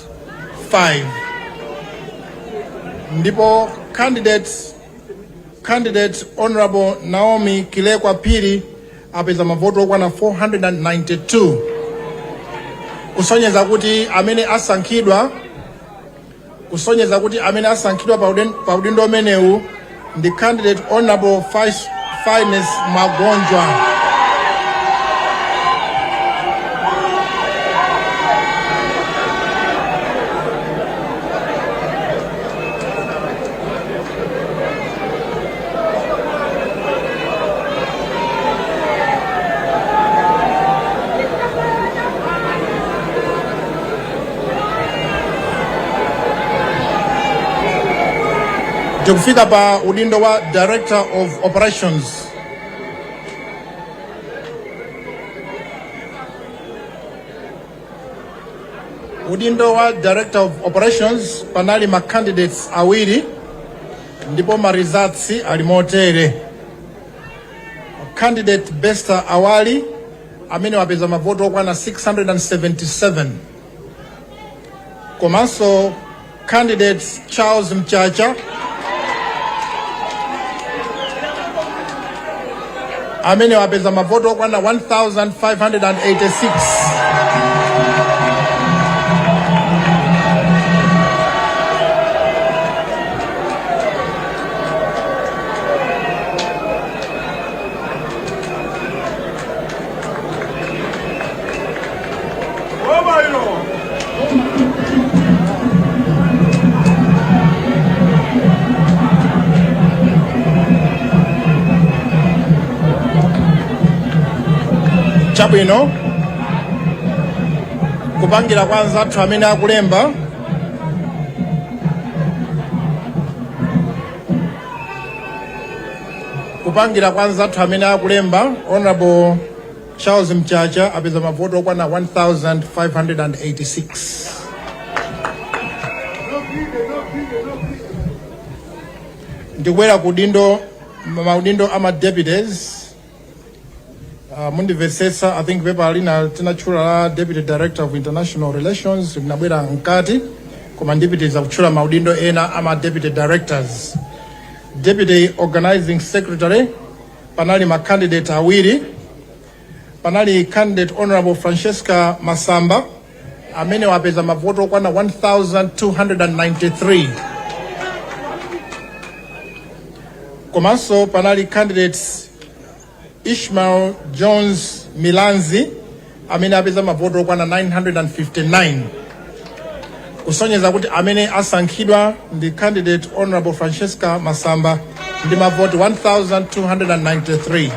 Ndipo candidate Honorable Naomi Kilekwa Piri apeza mavoto okwana 492. Kusonyeza kuti amene asankhidwa pa udindo meneu ndi candidate Honorable Finance Magonjwa. Tukifika pa udindo wa Director of Operations. Udindo wa Director of Operations panali ma candidates awiri ndipo ma results alimotere. Candidate Bester Awali amene wapeza mavoto okwana 677. Komanso candidate Charles Mchacha amene wapeza mavoto okwana 1,586. Chabwino kupangira kwanza athu amene akulemba Honorable Charles Mchacha apeza mavoto okwana 1,586. Ndikwera kudindo maudindo ama deputies. Mundivesesa, I think pepa alina tinachula la Deputy Director of International Relations linabwera nkati koma deputies akuchula maudindo ena ama Deputy Directors. Deputy Organizing Secretary panali ma candidate awiri. Panali candidate Honorable Francesca Masamba amene wapeza mavoto okwana 1,293. Komanso panali candidates Ishmael Jones Milanzi amene apeza mavoto okwana 959. Kusonyeza kuti amene asankhidwa ndi candidate Honorable Francesca Masamba ndi mavoto 1,293.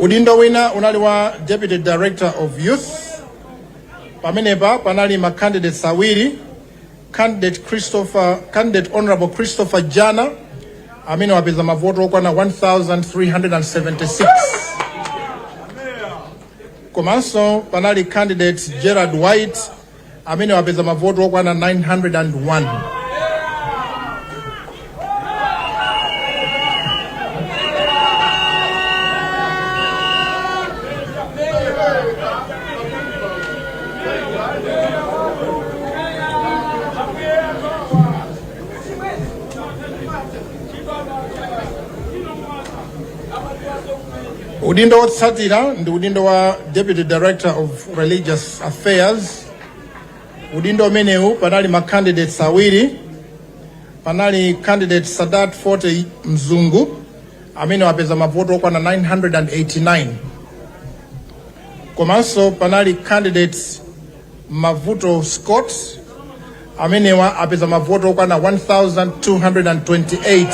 Udindo wina unali wa Deputy Director of Youth. Pamenepa panali ma candidates awiri. Candidate Honorable Christopher Jana amene wapeza mavoto okwana 1,376. Komanso panali candidate Gerard White amene wapeza mavoto okwana 901. Udindo wotsatira ndi udindo wa Deputy Director of Religious Affairs. Udindo umenewu panali ma candidates awiri. Panali candidate Sadat Forte Mzungu amene wapeza mavoto okwana 989. Komanso panali candidate Mavuto Scott amene apeza mavoto okwana 1,228.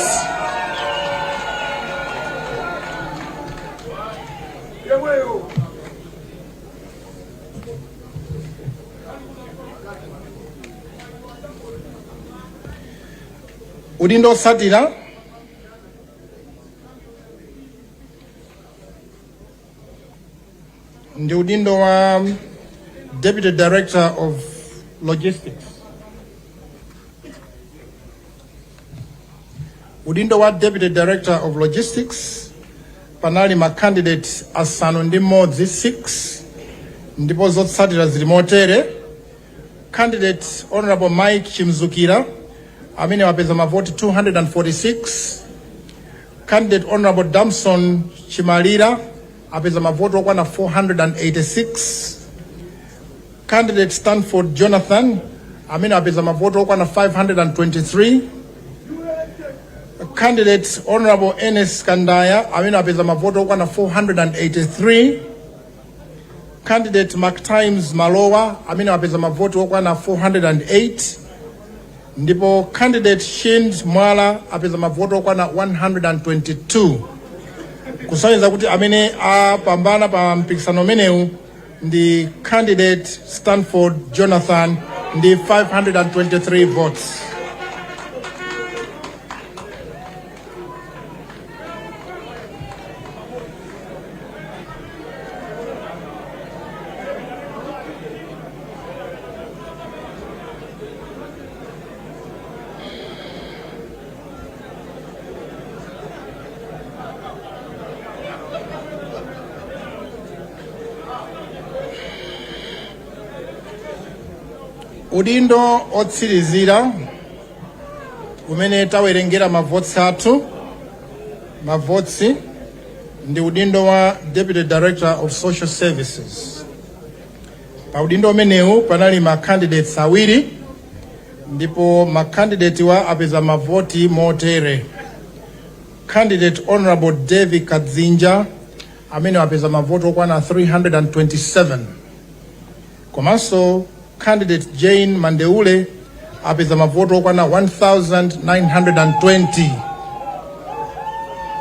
Udindo satira ndi udindo wa Deputy Director of Logistics. Udindo wa Deputy Director of Logistics panali ma candidate asanu ndi modzi 6 ndipo zotsatira zili motere. Candidate Honorable Mike Chimzukira amene wapeza mavoti 246. Candidate Honorable Damson Chimalira apeza mavoti okwana 486. Candidate Stanford Jonathan amene apeza mavoti okwana 523. Candidate Honorable Enes Kandaya amene apeza mavoti okwana 483. Candidate Mark Times Malowa amene apeza mavoti okwana 408. Ndipo candidate Shind Mwala apeza mavoto okwana 122. Kusonyeza kuti amene apambana pa mpikisano umenewu ndi candidate Stanford Jonathan ndi 523 votes. Udindo otsirizira umene tawerengera mavotsi athu mavotsi ndi udindo wa Deputy Director of Social Services. Pa udindo umenewu panali ma candidates awiri ndipo ma candidate wa apeza mavoti motere. Candidate Honorable David Kadzinja amene apeza mavoti okwana 327. Komanso candidate Jane Mandeule apeza mavoto okwana 1,920.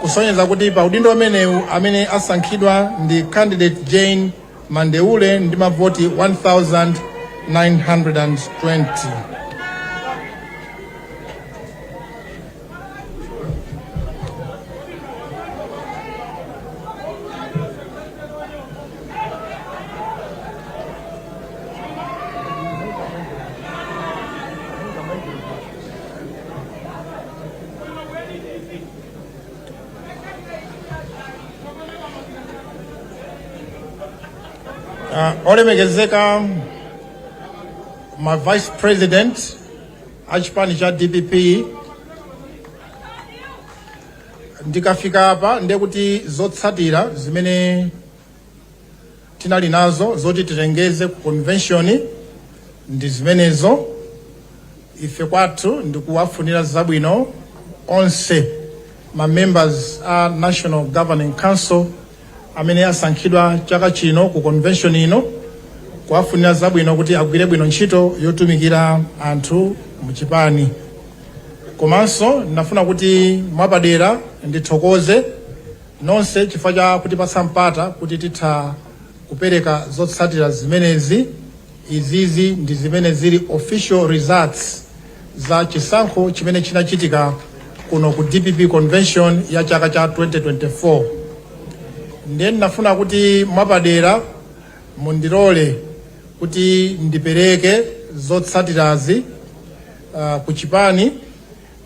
Kusonyeza kuti pa udindo umenewu amene asankhidwa ndi candidate Jane Mandeule ndi mavoti 1,920. Olemekezeka my Vice President achipani cha DPP ndikafika hapa ndekuti zotsatira zimene tinali nazo zoti titengeze ku convention ndi zimenezo. Ife kwathu ndikuwafunira zabwino onse ma members a National Governing Council amene asankhidwa chaka chino ku convention ino, kuwafunira zabwino kuti agwire bwino ntchito yotumikira anthu muchipani. Komanso ndinafuna kuti mwapadera ndithokoze nonse chifukwa cha kutipatsa mpata kuti titha kupereka zotsatira zimenezi. Izizi ndi zimene zili official results za chisankho chimene chinachitika kuno ku DPP convention ya chaka cha 2024. Ndiye nafuna kuti mwapadera mundilole kuti ndipereke zotsatirazi ku chipani.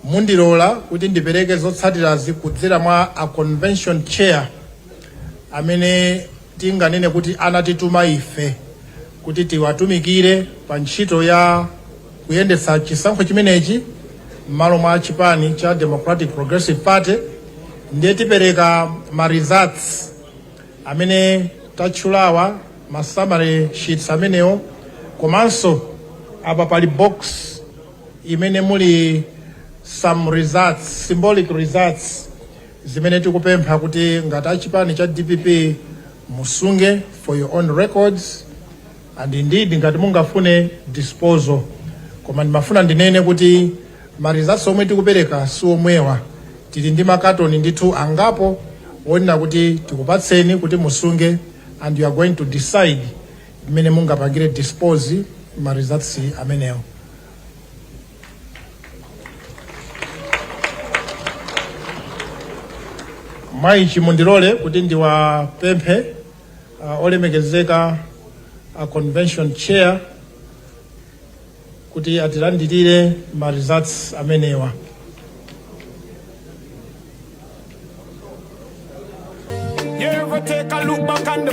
Mundilola kuti ndipereke zotsatirazi kudzera mwa a convention chair amene tinganene kuti anatituma ife kuti tiwatumikire pa ntchito ya kuyendetsa chisankho chimenechi m'malo mwa chipani cha Democratic Progressive Party. Ndiye tipereka ma results amene tatchulawa ma summary sheets amenewo, komanso apa pali box imene muli some results, symbolic results zimene tikupempha kuti ngati achipani cha DPP musunge for your own records, and indeed ngati mungafune disposal. Koma ndimafuna ndinene kuti ma results omwe tikupereka si omwewa, tili ndi makatoni ndithu angapo wonena kuti tikupatseni kuti musunge, and you are going to decide imene mungapangire dispose ma results amenewo. Maichi mundilole kuti ndiwapemphe olemekezeka convention chair kuti atilandirire ma results amenewa. You ever take a look back on the